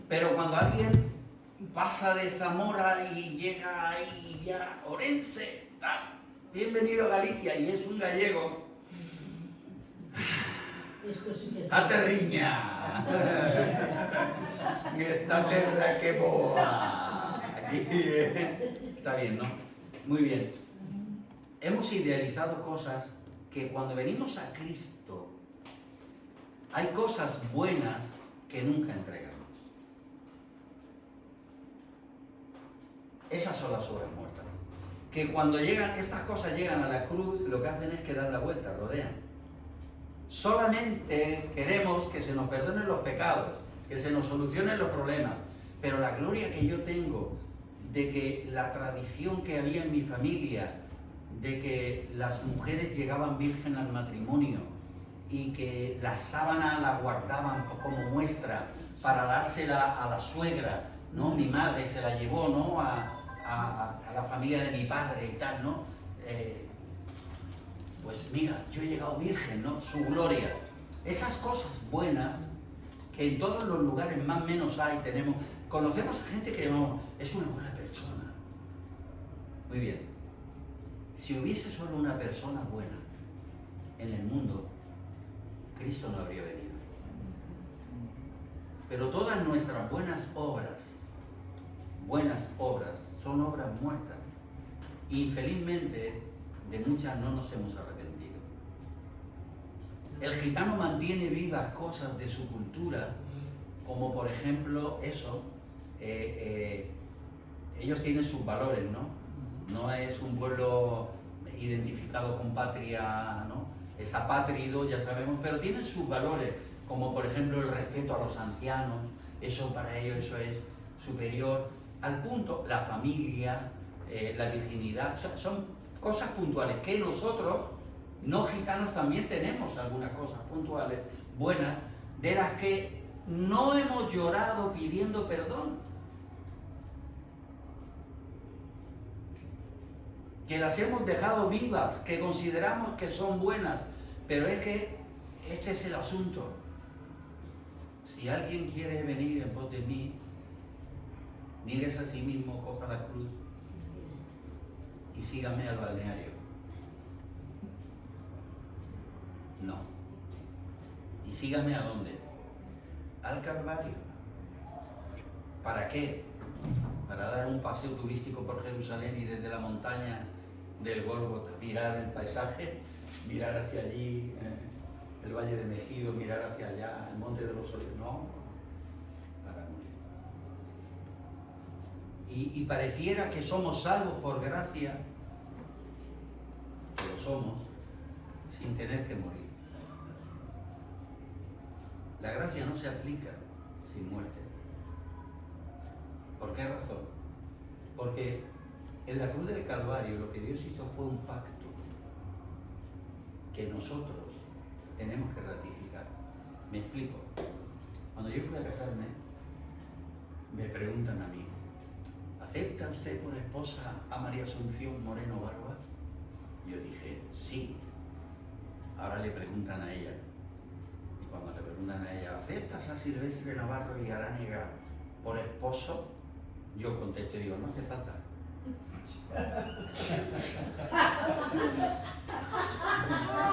Pero cuando alguien pasa de Zamora y llega ahí ya, Orense, tal, bienvenido a Galicia, y es un gallego, Esto sí que es... ¡aterriña! Esta terra que boa. Aquí, está bien, ¿no? Muy bien. Hemos idealizado cosas que cuando venimos a Cristo hay cosas buenas que nunca entregamos. Esas son las obras muertas. Que cuando estas cosas llegan a la cruz, lo que hacen es que dan la vuelta, rodean. Solamente queremos que se nos perdonen los pecados, que se nos solucionen los problemas, pero la gloria que yo tengo de que la tradición que había en mi familia, de que las mujeres llegaban virgen al matrimonio y que la sábana la guardaban como muestra para dársela a la suegra, ¿no? Mi madre se la llevó, ¿no? a la familia de mi padre y tal, ¿no? Pues mira, yo he llegado virgen, ¿no? Su gloria. Esas cosas buenas que en todos los lugares más o menos hay, conocemos a gente que no, es una buena persona. Muy bien. Si hubiese solo una persona buena en el mundo, Cristo no habría venido. Pero todas nuestras buenas obras, son obras muertas. Infelizmente, de muchas no nos hemos arrepentido. El gitano mantiene vivas cosas de su cultura, como por ejemplo eso, ellos tienen sus valores, ¿no? No es un pueblo identificado con patria, ¿no? Es apátrido, ya sabemos, pero tienen sus valores, como por ejemplo el respeto a los ancianos, eso para ellos eso es superior, al punto, la familia, la virginidad, son cosas puntuales que nosotros, no gitanos, también tenemos algunas cosas puntuales, buenas, de las que no hemos llorado pidiendo perdón. Que las hemos dejado vivas, que consideramos que son buenas, pero es que este es el asunto. Si alguien quiere venir en pos de mí, níguese a sí mismo, coja la cruz y sígame al balneario. No. ¿Y sígame a dónde? Al Calvario. ¿Para qué? Para dar un paseo turístico por Jerusalén y desde la montaña del Gólgota mirar el paisaje, mirar hacia allí el Valle de Megido, mirar hacia allá el Monte de los Olivos. No, para morir. Y pareciera que somos salvos por gracia, pero somos sin tener que morir. La gracia no se aplica sin muerte. ¿Por qué razón? Porque en la cruz del Calvario lo que Dios hizo fue un pacto que nosotros tenemos que ratificar. Me explico. Cuando yo fui a casarme, me preguntan a mí, ¿acepta usted por esposa a María Asunción Moreno Barba? Yo dije, sí. Ahora le preguntan a ella. Y cuando le preguntan a ella, ¿aceptas a Silvestre Navarro y Aránega por esposo? Yo contesto y digo, no hace falta.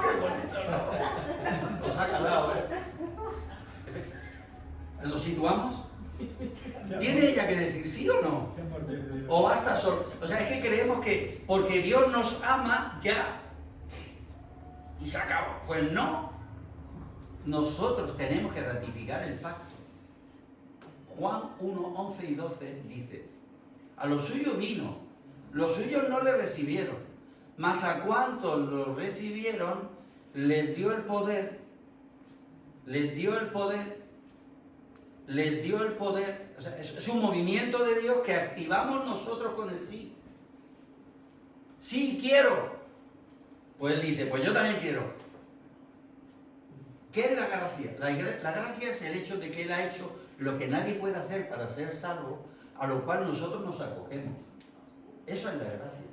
Qué bonito, ¿no? Nos ha calado, ¿eh? ¿Lo situamos? ¿Tiene ella que decir sí o no? ¿O basta solo? O sea, es que creemos que porque Dios nos ama, ya. Y se acabó. Pues no. Nosotros tenemos que ratificar el pacto. Juan 1, 11 y 12 dice, a los suyos vino, los suyos no le recibieron, mas a cuantos lo recibieron, les dio el poder, o sea, es un movimiento de Dios que activamos nosotros con el sí. Sí quiero. Pues él dice, pues yo también quiero. ¿Qué es la gracia? La gracia es el hecho de que Él ha hecho lo que nadie puede hacer para ser salvo, a lo cual nosotros nos acogemos. Eso es la gracia.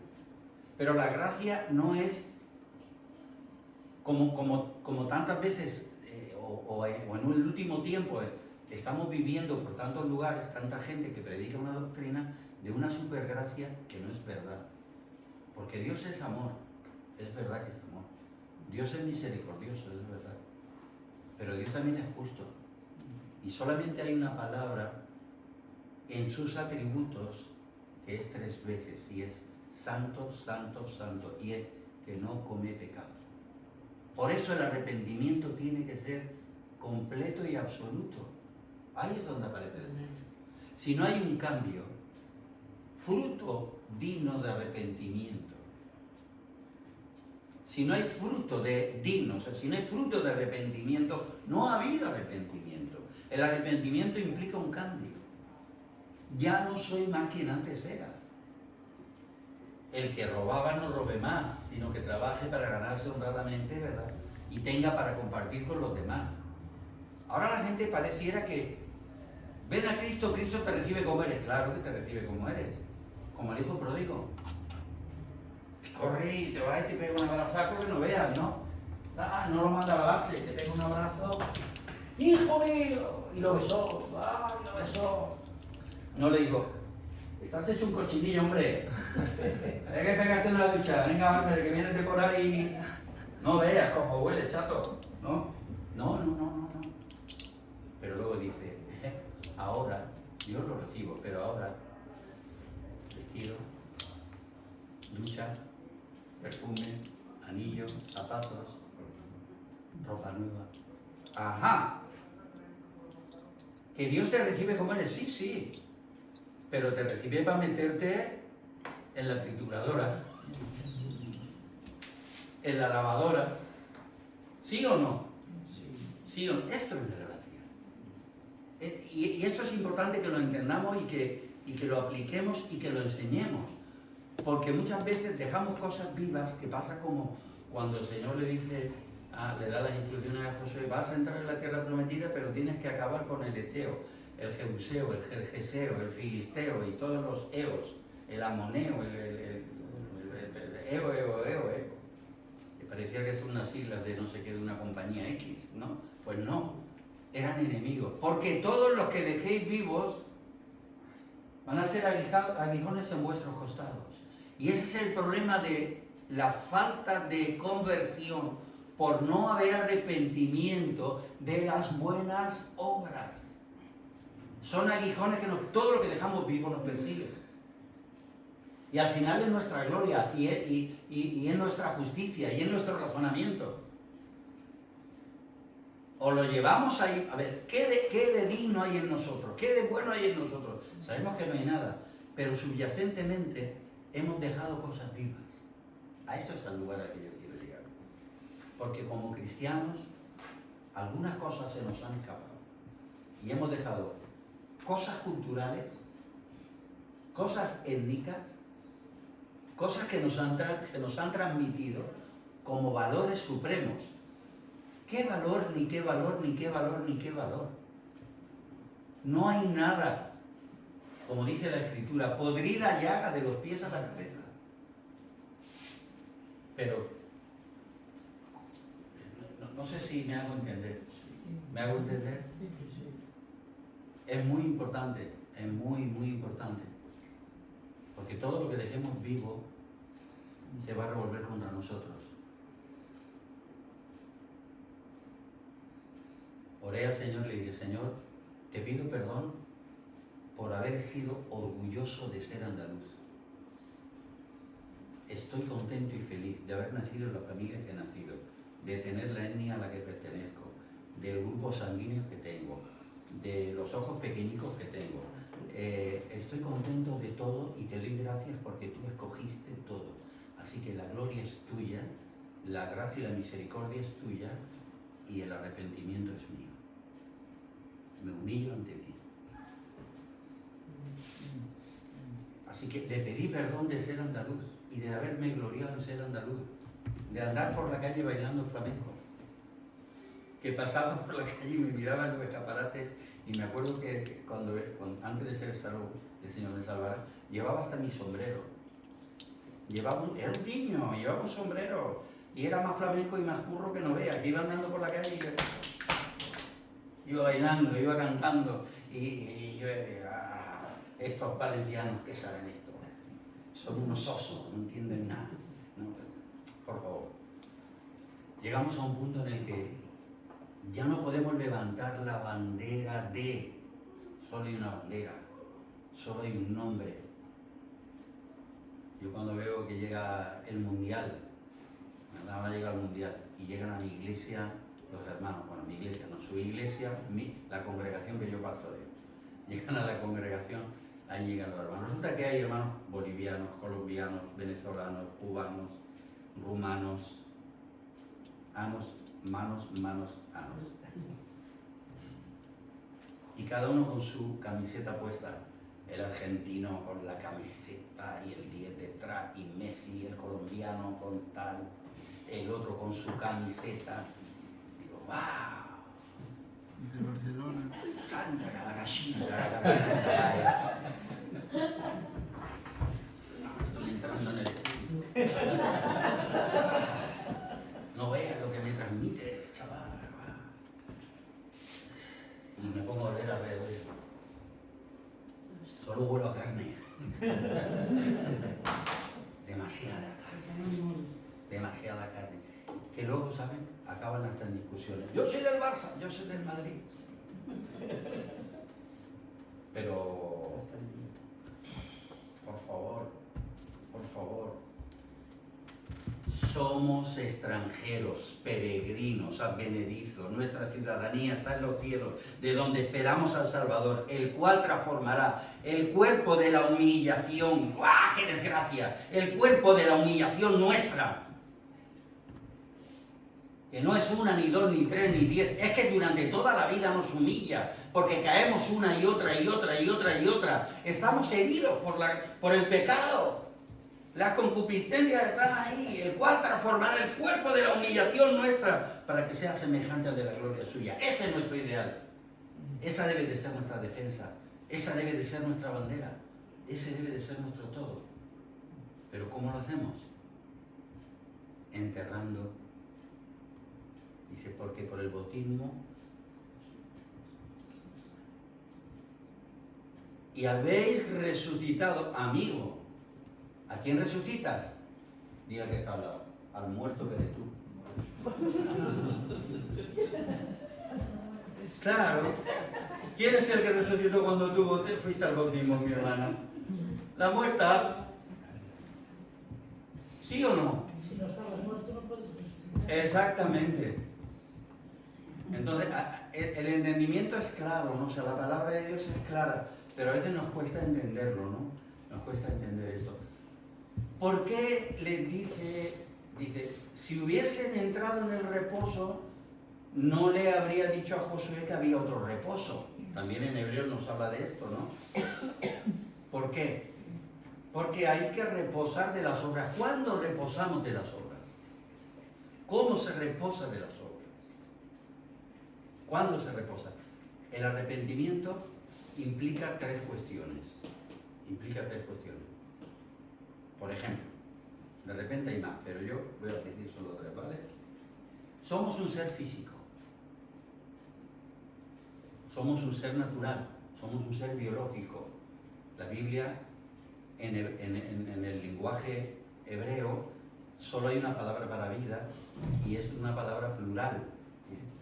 Pero la gracia no es como tantas veces, o en el último tiempo, estamos viviendo por tantos lugares, tanta gente que predica una doctrina de una supergracia que no es verdad. Porque Dios es amor, es verdad que es amor. Dios es misericordioso, es verdad. Pero Dios también es justo. Y solamente hay una palabra en sus atributos que es 3 veces, y es santo, santo, santo, y es que no come pecado. Por eso el arrepentimiento tiene que ser completo y absoluto. Ahí es donde aparece el Señor. Si no hay un cambio, fruto digno de arrepentimiento, si no hay fruto digno, o sea, si no hay fruto de arrepentimiento, no ha habido arrepentimiento. El arrepentimiento implica un cambio. Ya no soy más quien antes era. El que robaba no robe más, sino que trabaje para ganarse honradamente, ¿verdad? Y tenga para compartir con los demás. Ahora la gente pareciera que ven a Cristo, Cristo te recibe como eres. Claro que te recibe como eres, como el hijo pródigo. Corre y te vas y te pega un abrazo que no veas, ¿no? Ah, no lo manda a lavarse, te pega un abrazo. ¡Hijo mío! Y lo besó. ¡Ay, lo besó! No le dijo, estás hecho un cochinillo, hombre. Hay que pegarte una ducha. Venga, hombre, que vienes de por ahí. No veas cómo huele, chato. No. Pero luego dice, ahora, yo lo recibo, pero ahora, vestido, ducha, perfume, anillo, zapatos. ropa nueva. Ajá. Que Dios te recibe como eres, sí, sí. Pero te recibe para meterte en la trituradora, en la lavadora. ¿Sí o no? Sí o no. Esto es la gracia. Y esto es importante que lo entendamos y que lo apliquemos y que lo enseñemos. Porque muchas veces dejamos cosas vivas que pasa como cuando el Señor le dice, le da las instrucciones a Josué, vas a entrar en la tierra prometida, pero tienes que acabar con el Eteo, el Jebuseo, el Gergeseo, el Filisteo y todos los Eos, el Amoneo, el Eo. Que parecía que son unas siglas de no sé qué, de una compañía X, ¿no? Pues no, eran enemigos. Porque todos los que dejéis vivos van a ser aguijones en vuestros costados. Y ese es el problema de la falta de conversión por no haber arrepentimiento de las buenas obras. Son aguijones que todo lo que dejamos vivo nos persigue. Y al final es nuestra gloria y es nuestra justicia y es nuestro razonamiento. O lo llevamos ahí, a ver, ¿qué de digno hay en nosotros? ¿Qué de bueno hay en nosotros? Sabemos que no hay nada, pero subyacentemente hemos dejado cosas vivas. A esto es el lugar al que yo quiero llegar. Porque como cristianos, algunas cosas se nos han escapado. Y hemos dejado cosas culturales, cosas étnicas, cosas que se nos han transmitido como valores supremos. ¿Qué valor, ni qué valor, ni qué valor, ni qué valor? No hay nada, como dice la Escritura, podrida llaga de los pies a la cabeza. Pero, no sé si me hago entender. ¿Me hago entender? Es muy importante, es muy, muy importante. Porque todo lo que dejemos vivo se va a revolver contra nosotros. Oré al Señor y le dije, Señor, te pido perdón por haber sido orgulloso de ser andaluz. Estoy contento y feliz de haber nacido en la familia que he nacido, de tener la etnia a la que pertenezco, del grupo sanguíneo que tengo, de los ojos pequeñicos que tengo. Estoy contento de todo y te doy gracias porque tú escogiste todo. Así que la gloria es tuya, la gracia y la misericordia es tuya y el arrepentimiento es mío. Me humillo ante ti. Así que le pedí perdón de ser andaluz y de haberme gloriado en ser andaluz, de andar por la calle bailando flamenco, que pasaba por la calle y me miraban los escaparates y me acuerdo que antes de ser salvo, el Señor me salvara, llevaba hasta mi sombrero. Era un niño, llevaba un sombrero y era más flamenco y más curro que no vea, que iba andando por la calle y iba bailando, iba cantando y yo estos valencianos que saben esto, son unos osos, no entienden nada. No, por favor. Llegamos a un punto en el que ya no podemos levantar la bandera de, solo hay una bandera, solo hay un nombre. Yo cuando veo que llega el mundial, va a llegar el mundial y llegan a mi iglesia los hermanos, bueno, mi iglesia, no su iglesia, la congregación que yo pastoreo, llegan a la congregación, ahí llegan los hermanos. Resulta que hay hermanos bolivianos, colombianos, venezolanos, cubanos, rumanos, anos, manos, anos. Y cada uno con su camiseta puesta. El argentino con la camiseta y el 10 detrás, y Messi, el colombiano con tal, el otro con su camiseta. Digo, ¡wow! De Barcelona. ¡Santa la gallina! Estoy entrando en el... No veas lo que me transmite, chaval. Y me pongo a ver alrededor. Solo huelo a carne. Demasiada carne. Que luego, ¿saben? Acaban hasta en discusiones. Yo soy del Barça, yo soy del Madrid. Pero, por favor, somos extranjeros, peregrinos, advenedizos. Nuestra ciudadanía está en los cielos, de donde esperamos al Salvador, el cual transformará el cuerpo de la humillación. ¡Guau, qué desgracia! El cuerpo de la humillación nuestra. Que no es una, ni dos, ni tres, ni 10. Es que durante toda la vida nos humilla, porque caemos una y otra y otra y otra y otra. Estamos heridos por el pecado. Las concupiscencias están ahí, el cual transformará el cuerpo de la humillación nuestra para que sea semejante al de la gloria suya. Ese es nuestro ideal. Esa debe de ser nuestra defensa. Esa debe de ser nuestra bandera. Ese debe de ser nuestro todo. Pero ¿cómo lo hacemos? Enterrando. Dice, porque por el bautismo y habéis resucitado, amigo. ¿A quién resucitas? Diga que está al lado. Al muerto que eres tú. Claro. ¿Quién es el que resucitó cuando tú fuiste al bautismo, mi hermana? La muerta. ¿Sí o no? Si no estabas muerto no puedes resucitar. Exactamente. Entonces, el entendimiento es claro, ¿no? O sea, la palabra de Dios es clara, pero a veces nos cuesta entenderlo, ¿no? Nos cuesta entender esto. ¿Por qué le dice, si hubiesen entrado en el reposo, no le habría dicho a Josué que había otro reposo? También en Hebreos nos habla de esto, ¿no? ¿Por qué? Porque hay que reposar de las obras. ¿Cuándo reposamos de las obras? ¿Cómo se reposa de las obras? ¿Cuándo se reposa? El arrepentimiento implica tres cuestiones. Por ejemplo, de repente hay más, pero yo voy a decir solo tres, ¿vale? Somos un ser físico. Somos un ser natural. Somos un ser biológico. La Biblia, en el lenguaje hebreo, solo hay una palabra para vida y es una palabra plural.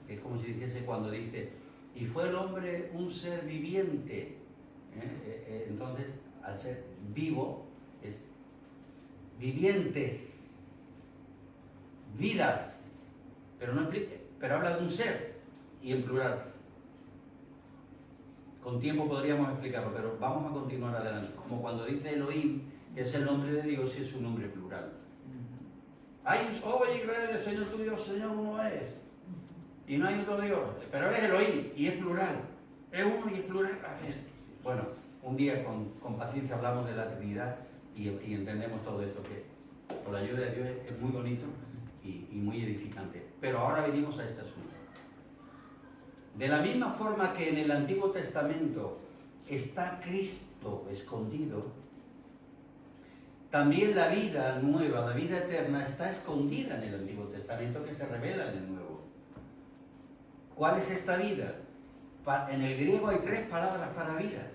Es como si dijese cuando dice, y fue el hombre un ser viviente. Entonces, al ser vivo, es vivientes, vidas, pero habla de un ser y en plural. Con tiempo podríamos explicarlo, pero vamos a continuar adelante. Como cuando dice Elohim, que es el nombre de Dios y es un nombre plural. Oye Israel, el Señor tu Dios, Señor uno es. Y no hay otro Dios, pero es Elohim y es plural. Es uno y es plural. Bueno, un día con paciencia hablamos de la Trinidad y entendemos todo esto, que por la ayuda de Dios es muy bonito y muy edificante. Pero ahora venimos a este asunto. De la misma forma que en el Antiguo Testamento está Cristo escondido, también la vida nueva, la vida eterna, está escondida en el Antiguo Testamento, que se revela en el Nuevo. ¿Cuál es esta vida? En el griego hay tres palabras para vida.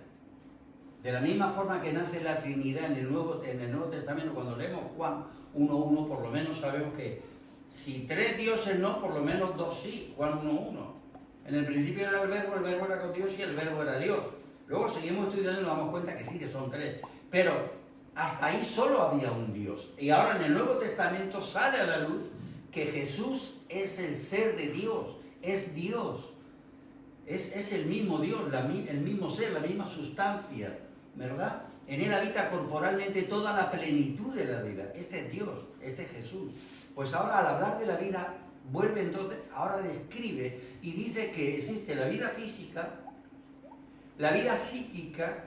De la misma forma que nace la Trinidad en el Nuevo Testamento, cuando leemos Juan 1.1, por lo menos sabemos que si tres dioses no, por lo menos dos sí, Juan 1.1. En el principio era el verbo era con Dios y el verbo era Dios. Luego seguimos estudiando y nos damos cuenta que sí, que son tres. Pero hasta ahí solo había un Dios. Y ahora en el Nuevo Testamento sale a la luz que Jesús es el ser de Dios, es Dios. Es el mismo Dios, el mismo ser, la misma sustancia, ¿verdad? En él habita corporalmente toda la plenitud de la vida. Este es Dios, este es Jesús. Pues ahora al hablar de la vida, vuelve entonces, ahora describe y dice que existe la vida física, la vida psíquica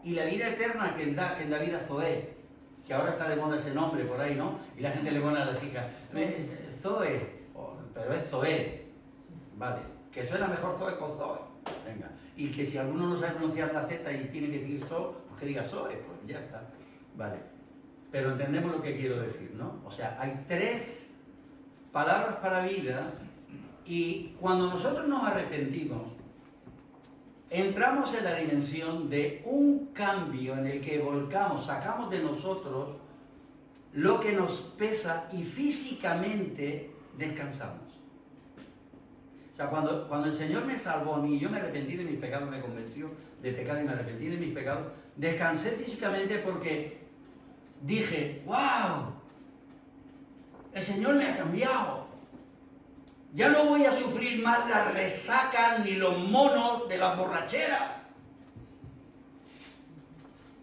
y la vida eterna que es la vida Zoé, que ahora está de moda ese nombre por ahí, ¿no? Y la gente le pone a la chica, Zoé, pero es Zoé, vale, que suena mejor Zoé con Zoé, venga. Y que si alguno no sabe pronunciar la Z y tiene que decir So, pues que diga Zoé, pues ya está, vale. Pero entendemos lo que quiero decir, ¿no? O sea, hay tres palabras para vida y cuando nosotros nos arrepentimos, entramos en la dimensión de un cambio en el que volcamos, sacamos de nosotros lo que nos pesa y físicamente descansamos. O sea, cuando el Señor me salvó a mí y yo me arrepentí de mis pecados, me convenció de pecado y me arrepentí de mis pecados, descansé físicamente porque dije, ¡wow! El Señor me ha cambiado. Ya no voy a sufrir más las resacas ni los monos de las borracheras.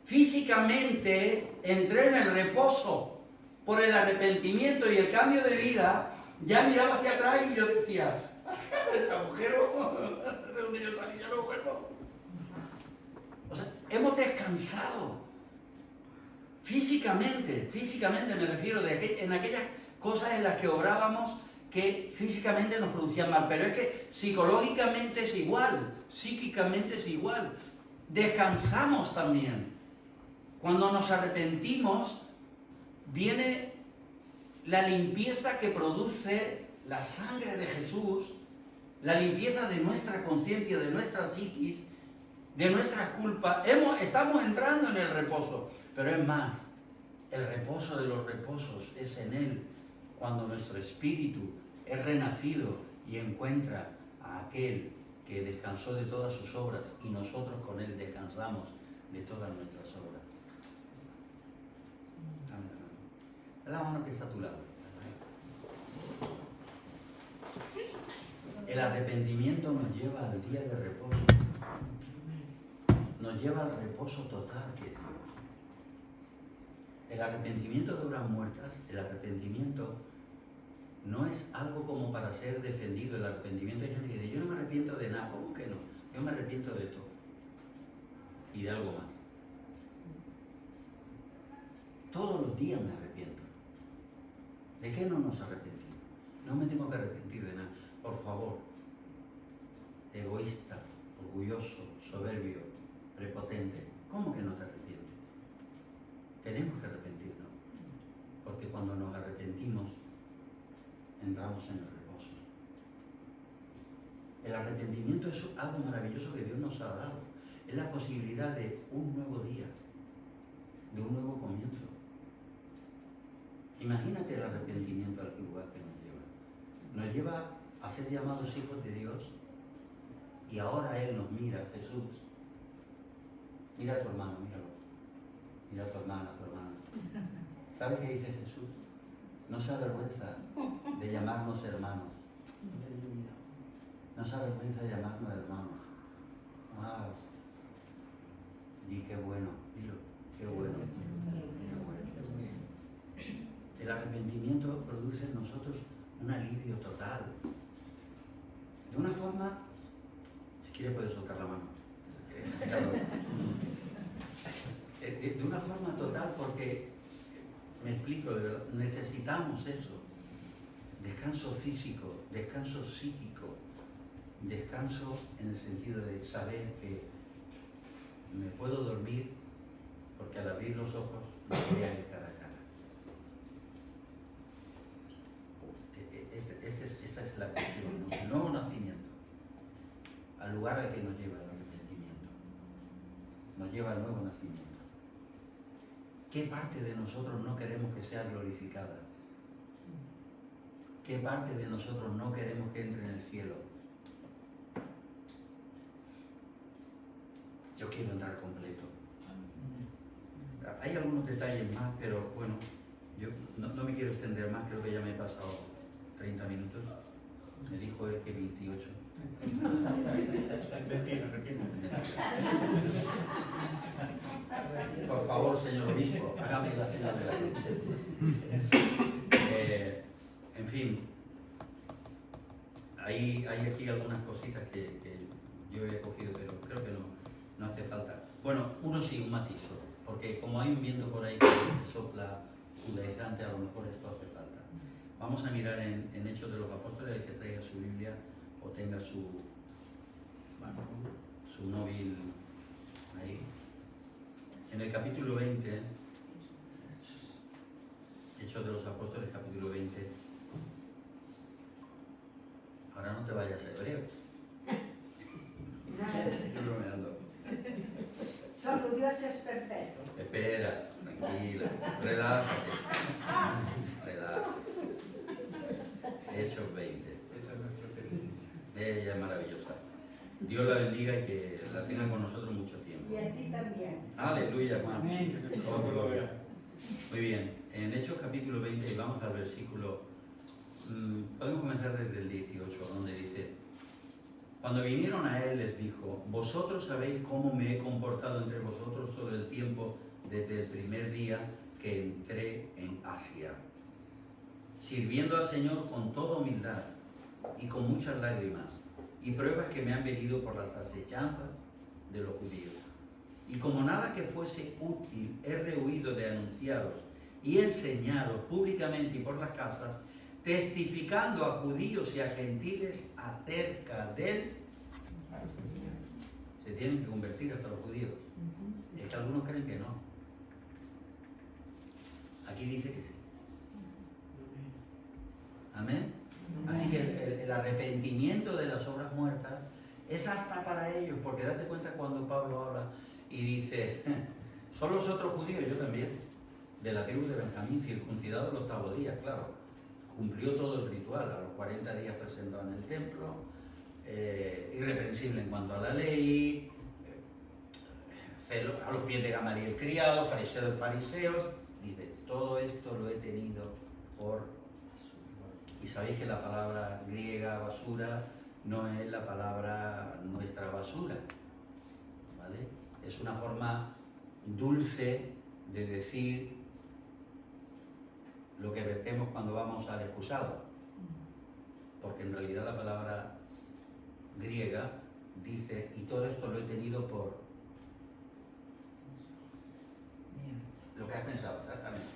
Físicamente entré en el reposo por el arrepentimiento y el cambio de vida. Ya miraba hacia atrás y yo decía, ese agujero, de donde yo salí ya no vuelvo. O sea, hemos descansado. Físicamente me refiero en aquellas cosas en las que obrábamos que físicamente nos producían mal, pero es que psicológicamente es igual, psíquicamente es igual. Descansamos también. Cuando nos arrepentimos, viene la limpieza que produce la sangre de Jesús, la limpieza de nuestra conciencia, de nuestra psiquis, de nuestras culpas. Estamos entrando en el reposo, pero es más, el reposo de los reposos es en Él, cuando nuestro espíritu es renacido y encuentra a aquel que descansó de todas sus obras y nosotros con Él descansamos de todas nuestras obras. La mano que está a tu lado. El arrepentimiento nos lleva al día de reposo. Nos lleva al reposo total que Dios. El arrepentimiento de obras muertas, el arrepentimiento no es algo como para ser defendido. El arrepentimiento, hay gente que dice, yo no me arrepiento de nada. ¿Cómo que no? Yo me arrepiento de todo. Y de algo más. Todos los días me arrepiento. ¿De qué no nos arrepentimos? No me tengo que arrepentir de nada. Por favor, egoísta, orgulloso, soberbio, prepotente, ¿cómo que no te arrepientes? Tenemos que arrepentirnos, porque cuando nos arrepentimos, entramos en el reposo. El arrepentimiento es algo maravilloso que Dios nos ha dado. Es la posibilidad de un nuevo día, de un nuevo comienzo. Imagínate el arrepentimiento al lugar que nos lleva. Nos lleva a ser llamados hijos de Dios y ahora Él nos mira, Jesús. Mira a tu hermano, míralo. Mira a tu hermana, a tu hermano. ¿Sabes qué dice Jesús? No se avergüenza de llamarnos hermanos. No se avergüenza de llamarnos hermanos. Ah, y qué bueno, dilo, qué bueno. El arrepentimiento produce en nosotros un alivio total. De una forma, si quieres puedes soltar la mano. De una forma total, porque, me explico, de verdad, necesitamos eso. Descanso físico, descanso psíquico, descanso en el sentido de saber que me puedo dormir porque al abrir los ojos me voy a ir cara a cara. Esta es la cuestión, ¿no? El nuevo nacimiento, al lugar al que nos lleva el arrepentimiento, nos lleva al nuevo nacimiento. ¿Qué parte de nosotros no queremos que sea glorificada? ¿Qué parte de nosotros no queremos que entre en el cielo? Yo quiero entrar completo. Hay algunos detalles más, pero bueno, yo no me quiero extender más, creo que ya me he pasado 30 minutos. Me dijo él que 28. Por favor, señor obispo, hágame la señal de la cruz. En fin, hay aquí algunas cositas que yo he cogido, pero creo que no hace falta. Bueno, uno sí, un matiz, porque como hay un viento por ahí que sopla judaizante, a lo mejor esto hace falta. Vamos a mirar en Hechos de los Apóstoles, el que traiga su Biblia o tenga su móvil ahí. En el capítulo 20, Hechos de los Apóstoles, capítulo 20. Ahora no te vayas a hebreo. Estoy bromeando. Solo Dios es perfecto. Espera, tranquila, relájate. Relájate. Hechos 20. Esa es nuestra felicidad. Ella es maravillosa. Dios la bendiga y que la tenga con nosotros mucho tiempo. Y a ti también. Aleluya, Juan. Amén. Oh, gloria. Muy bien. En Hechos capítulo 20, y vamos al versículo, podemos comenzar desde el 18, donde dice: cuando vinieron a él les dijo: vosotros sabéis cómo me he comportado entre vosotros todo el tiempo desde el primer día que entré en Asia, sirviendo al Señor con toda humildad y con muchas lágrimas y pruebas que me han venido por las asechanzas de los judíos. Y como nada que fuese útil, he rehuido de anunciaros y enseñaros públicamente y por las casas, testificando a judíos y a gentiles acerca del... Se tienen que convertir hasta los judíos. Es que algunos creen que no. Aquí dice que sí. Amén. Así que el arrepentimiento de las obras muertas es hasta para ellos, porque date cuenta cuando Pablo habla y dice: son los otros judíos, yo también, de la tribu de Benjamín, circuncidados los 8º día, claro, cumplió todo el ritual, a los 40 días presentado en el templo, irreprensible en cuanto a la ley, a los pies de Gamaliel criado, fariseo de fariseos. Dice: todo esto lo he tenido por... Y sabéis que la palabra griega basura no es la palabra nuestra basura, ¿vale? Es una forma dulce de decir lo que vertemos cuando vamos al excusado, porque en realidad la palabra griega dice: y todo esto lo he tenido por lo que has pensado, exactamente.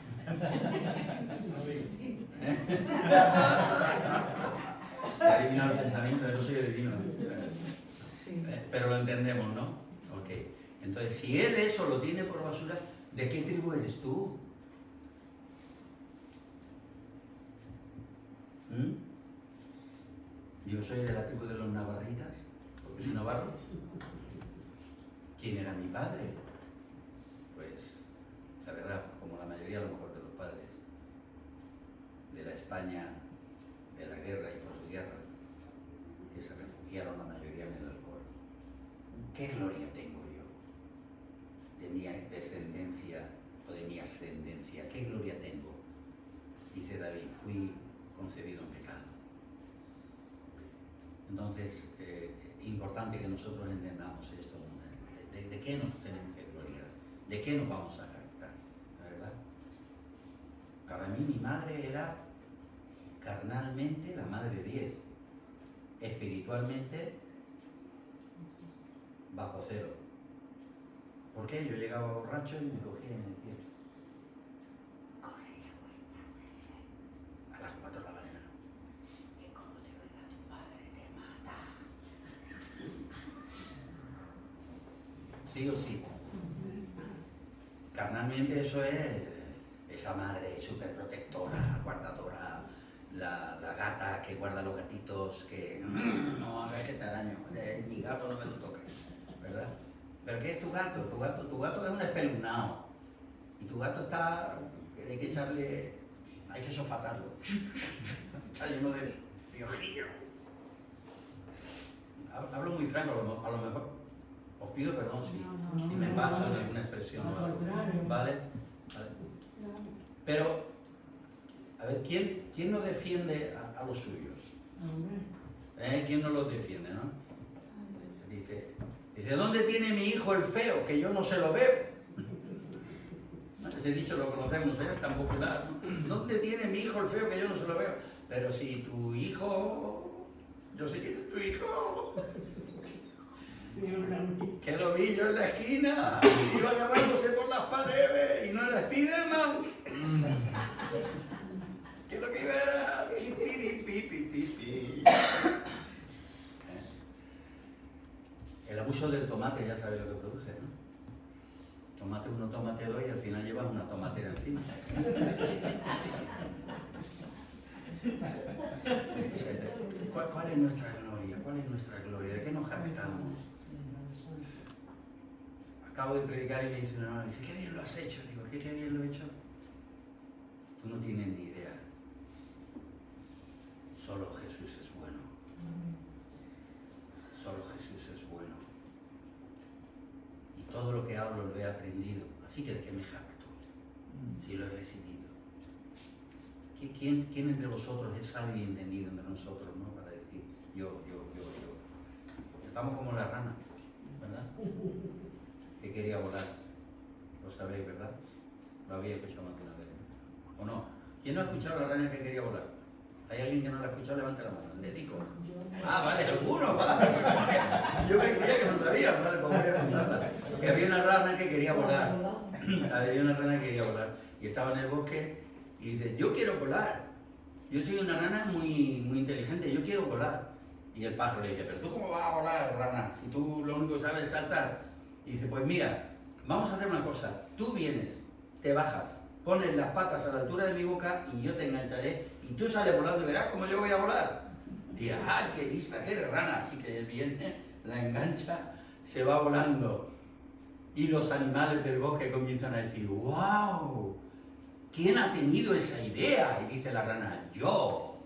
Adivinar el pensamiento, no soy adivino, pero lo entendemos, ¿no? Ok. Entonces, si él eso lo tiene por basura, ¿de qué tribu eres tú? Yo soy de la tribu de los navarritas, porque soy navarro. ¿Quién era mi padre? Pues, la verdad, como la mayoría a lo mejor de los padres de la España de la guerra y posguerra, que se refugiaron la mayoría en el alcohol. ¿Qué gloria tengo yo de mi descendencia o de mi ascendencia? ¿Qué gloria tengo? Dice David: fui concebido en pecado. Entonces, importante que nosotros entendamos esto, de qué nos tenemos que gloriar, de qué nos vamos a jactar, ¿verdad? Para mí mi madre era carnalmente la madre de 10, espiritualmente bajo cero. ¿Por qué? Yo llegaba borracho y me cogía y me decía: corre ya, a las 4 de la mañana, que como te oiga tu padre te mata. ¿Sí o sí? Carnalmente eso es esa madre súper protectora, guardadora, la gata que guarda los gatitos, que no hagas que te daño, mi gato no me lo toques, ¿verdad? ¿Pero qué es tu gato? Tu gato es un espeluznado, y tu gato está, hay que echarle, hay que sofatarlo, está lleno de piojillo. Hablo muy franco, a lo mejor os pido perdón si me paso en alguna expresión o algo, ¿vale? Pero, a ver, ¿quién no defiende a los suyos? ¿Quién no los defiende, no? Dice, ¿dónde tiene mi hijo el feo? Que yo no se lo veo. Ese dicho lo conocemos, es tan popular, ¿no? ¿Dónde tiene mi hijo el feo? Que yo no se lo veo. Pero si tu hijo, yo sé quién es tu hijo, que lo vi yo en la esquina, iba agarrándose por las paredes y no era Spiderman, que lo que iba era el abuso del tomate, ya sabes lo que produce, ¿no? Tomate 1, tomate 2 y al final llevas una tomatera encima. ¿Cuál es nuestra gloria? ¿Cuál es nuestra gloria? ¿De qué nos jactamos? Acabo de predicar y me dice una hermana, dice, qué bien lo has hecho. Digo, ¿qué bien lo he hecho? Tú no tienes ni idea. Solo Jesús es bueno. Solo Jesús es bueno. Y todo lo que hablo lo he aprendido. Así que ¿de qué me jacto? Si lo he recibido. ¿quién entre vosotros es sabio y entendido entre nosotros, ¿no? Para decir, yo. Estamos como la rana, ¿verdad? Que quería volar. Lo sabéis, ¿verdad? Lo había escuchado más que una vez, ¿no? ¿O no? ¿Quién no ha escuchado la rana que quería volar? ¿Hay alguien que no la ha escuchado? Levante la mano. El dedico. Ah, vale, alguno, vale. Yo me creía que no sabía, vale, pues voy a contarla. Que había una rana que quería volar. Había una rana que quería volar. Y estaba en el bosque y dice, yo quiero volar. Yo soy una rana muy inteligente, yo quiero volar. Y el pájaro le dice, pero ¿tú cómo vas a volar, rana? Si tú lo único que sabes es saltar. Y dice, pues mira, vamos a hacer una cosa. Tú vienes, te bajas, pones las patas a la altura de mi boca y yo te engancharé y tú sales volando y verás cómo yo voy a volar. Y ¡ah, qué lista que eres, rana! Así que él viene, la engancha, se va volando. Y los animales del bosque comienzan a decir, ¡wow! ¿Quién ha tenido esa idea? Y dice la rana, ¡yo!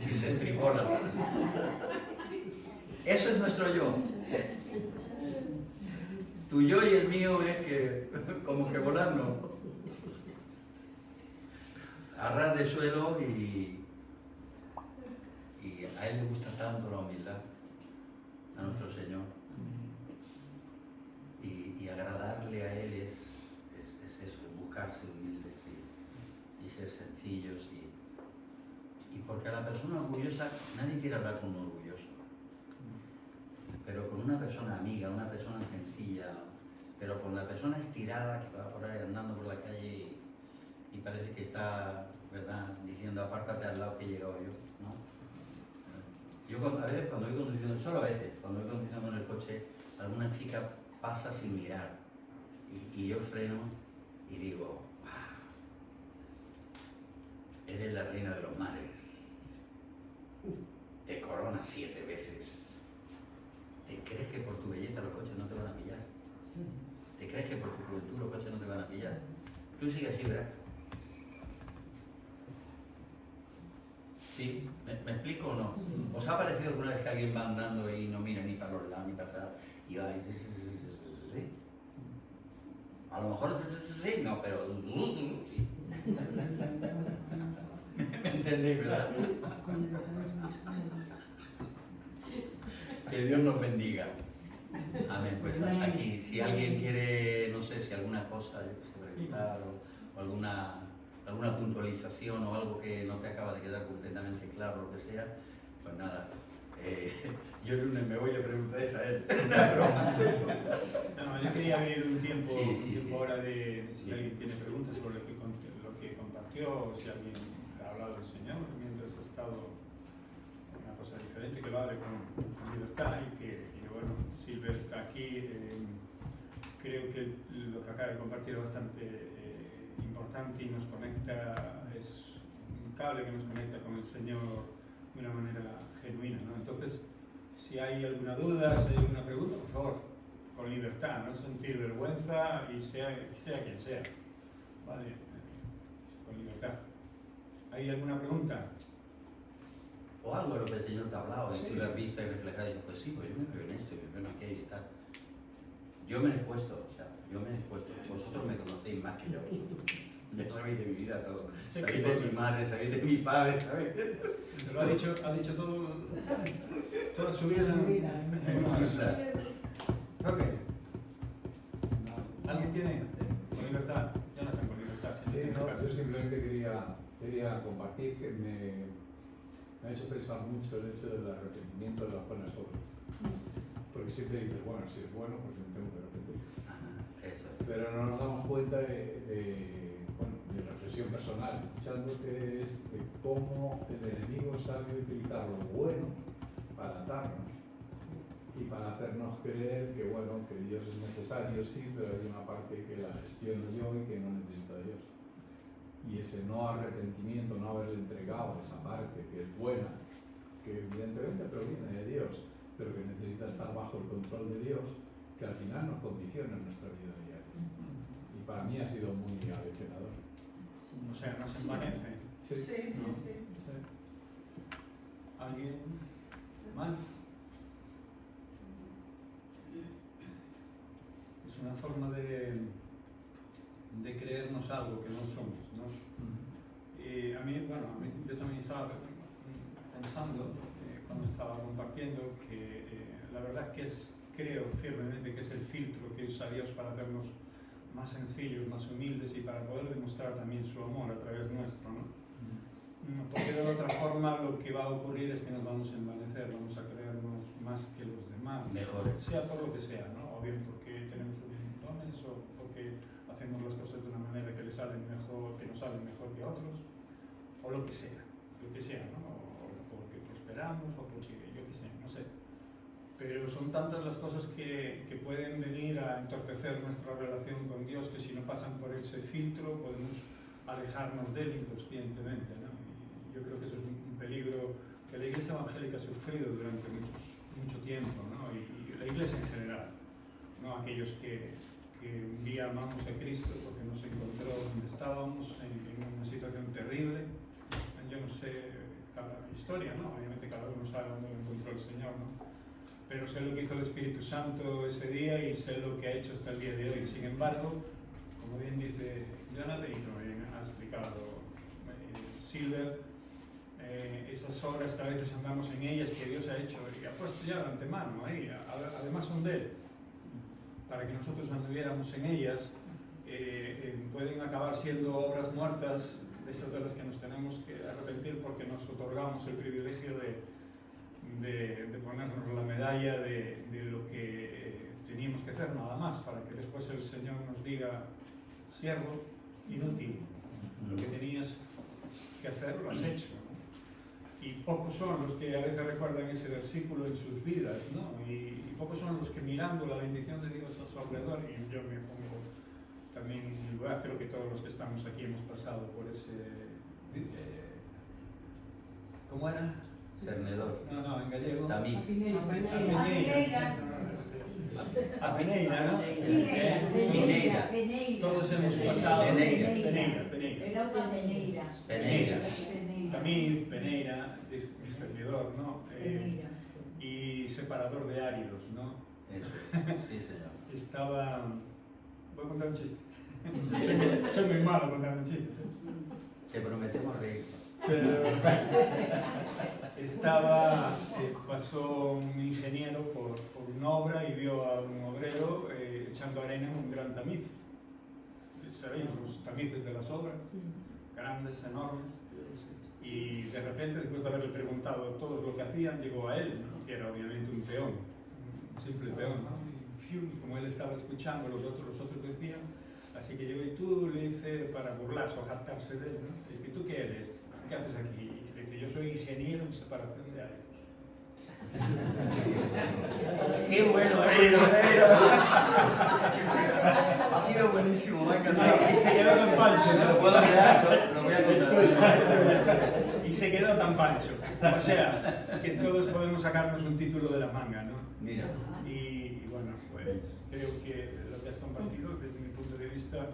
Y se estripó la rana. Eso es nuestro yo. Tu yo y el mío es que, como que volar no. A ras de suelo y a él le gusta tanto la humildad, a nuestro Señor. Y agradarle a él es eso, buscarse humildes y ser sencillos. Y porque a la persona orgullosa, nadie quiere hablar con un orgulloso. Pero con una persona amiga, una persona sencilla, pero con la persona estirada que va por ahí andando por la calle y parece que está, ¿verdad?, diciendo apártate al lado que he llegado yo, ¿no? Yo a veces cuando voy conduciendo, solo a veces, cuando voy conduciendo en el coche, alguna chica pasa sin mirar y yo freno y digo, ¡ah! Eres la reina de los mares, te coronas 7 veces. ¿Te crees que por tu belleza los coches no te van a pillar? ¿Te crees que por tu juventud los coches no te van a pillar? Tú sigues así, ¿verdad? ¿Sí? ¿Me explico o no? ¿Os ha parecido alguna vez que alguien va andando y no mira ni para los lados ni para atrás y va y... ¿sí? A lo mejor sí, no, pero sí. ¿Me entendéis, verdad? Que Dios nos bendiga. Amén. Pues hasta aquí. Si alguien quiere, no sé, si alguna cosa, yo que sé, preguntar o alguna puntualización o algo que no te acaba de quedar completamente claro, lo que sea, pues nada. Yo el lunes me voy a preguntar a él. No, yo quería abrir un tiempo, Sí. ahora de si alguien tiene preguntas sobre lo que compartió, o si alguien ha hablado del Señor mientras ha estado una cosa diferente, que lo hable con libertad y que bueno, Silver está aquí. Creo que lo que acaba de compartir es bastante importante y nos conecta, es un cable que nos conecta con el Señor de una manera genuina, ¿no? Entonces, si hay alguna duda, si hay alguna pregunta, por favor, con libertad, no sentir vergüenza y sea quien sea, ¿vale? Con libertad. ¿Hay alguna pregunta? O algo de lo que el Señor te ha hablado, Sí. y tú lo has visto y reflejado y dices, pues sí, pues yo me veo en esto, me veo en aquello y tal. Yo me he expuesto, vosotros me conocéis más que yo vosotros. Ya sabéis de mi vida todo. Sabéis de mi madre, sabéis de mi padre, sabéis. Lo ha dicho todo, toda su vida. Ok. ¿Alguien tiene? Con libertad. Jonathan, con libertad. Sí, no, yo simplemente quería compartir que me ha hecho pensar mucho el hecho del arrepentimiento de las buenas obras. Porque siempre dices, bueno, si es bueno, pues me tengo que arrepentir. Eso. Pero no nos damos cuenta de reflexión personal, escuchando que es de cómo el enemigo sabe utilizar lo bueno para atarnos y para hacernos creer que, bueno, que Dios es necesario, sí, pero hay una parte que la gestiono yo y que no necesito a Dios. Y ese no arrepentimiento, no haberle entregado esa parte que es buena, que evidentemente proviene de Dios, pero que necesita estar bajo el control de Dios, que al final nos condiciona en nuestra vida diaria. Y para mí ha sido muy aleccionador. O sea, no se envanece. Sí. ¿Alguien más? Es una una forma de creernos algo que no somos, ¿no? Y yo también estaba pensando, cuando estaba compartiendo, que la verdad que creo firmemente que es el filtro que usa Dios para hacernos más sencillos, más humildes y para poder demostrar también su amor a través nuestro, ¿no? Porque de otra forma lo que va a ocurrir es que nos vamos a envanecer, vamos a creernos más que los demás, Mejores. sea por lo que sea, ¿no? O bien porque tenemos unos dones o porque hacemos las cosas de una manera que nos salen mejor que otros, o lo que sea, ¿no? O porque prosperamos, o porque yo qué sé, no sé. Pero son tantas las cosas que pueden venir a entorpecer nuestra relación con Dios que si no pasan por ese filtro podemos alejarnos de él inconscientemente, ¿no? Y yo creo que eso es un peligro que la Iglesia evangélica ha sufrido durante mucho tiempo, ¿no? Y la Iglesia en general, ¿no? Aquellos que un día amamos a Cristo porque nos encontró donde estábamos, en una situación terrible. Yo no sé cada historia, ¿no? Obviamente cada uno sabe dónde lo encontró el Señor, ¿no? Pero sé lo que hizo el Espíritu Santo ese día y sé lo que ha hecho hasta el día de hoy. Sin embargo, como bien dice Jonathan y como bien ha explicado Silver, esas obras que a veces andamos en ellas que Dios ha hecho y ha puesto ya de antemano ahí, además son de Él, para que nosotros anduviéramos en ellas, pueden acabar siendo obras muertas, de esas de las que nos tenemos que arrepentir porque nos otorgamos el privilegio de ponernos la medalla de lo que teníamos que hacer nada más, para que después el Señor nos diga: siervo inútil, lo que tenías que hacer lo has hecho, ¿no? Y pocos son los que a veces recuerdan ese versículo en sus vidas, ¿no? Y pocos son los que mirando la bendición de Dios a su alrededor, y yo me pongo también en el lugar, creo que todos los que estamos aquí hemos pasado por ese... ¿Cómo era? Cernedor. No, en gallego. Tamiz. Apeneira, ¿no? Peneira. Todos hemos pasado. Peneira. Peneira. Era una peneira. Peneira. Tamiz, Peneira, discernidor, ¿no? Peneira, sí. Y separador de áridos, ¿no? Eso. Sí, señor. Estaba... Voy a contar un chiste. Soy muy malo contando chistes, ¿eh? Te prometemos reír. Pero pasó un ingeniero por una obra y vio a un obrero echando arena en un gran tamiz. ¿Sabéis? Los tamices de las obras, grandes, enormes. Y de repente, después de haberle preguntado a todos lo que hacían, llegó a él, ¿no? Que era obviamente un peón, un simple peón, ¿no? Y como él estaba escuchando, los otros decían, así que llegó y tú le dice, para burlarse o jactarse de él, ¿no? Le dice: ¿tú qué eres? ¿Qué haces aquí? Y le dice: yo soy ingeniero en separación de áridos. ¡Qué bueno! Ha sido buenísimo, me ha encantado. Y se quedó tan pancho, Me ¿no? lo puedo quedar, lo voy a contar. Y se quedó tan pancho. O sea, que todos podemos sacarnos un título de la manga, ¿no? Mira. Y bueno, pues creo que lo que has compartido, desde mi punto de vista,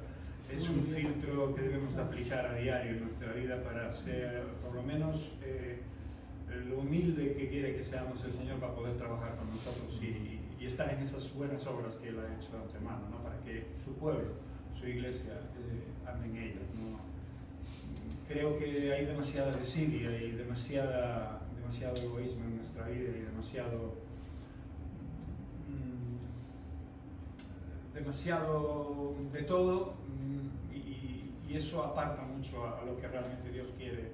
es un filtro que debemos de aplicar a diario en nuestra vida para ser, por lo menos, lo humilde que quiere que seamos el Señor para poder trabajar con nosotros y estar en esas buenas obras que Él ha hecho de antemano, ¿no? Para que su pueblo, su iglesia, ande en ellas, ¿no? Creo que hay demasiada desidia y demasiado egoísmo en nuestra vida y demasiado de todo, y eso aparta mucho a lo que realmente Dios quiere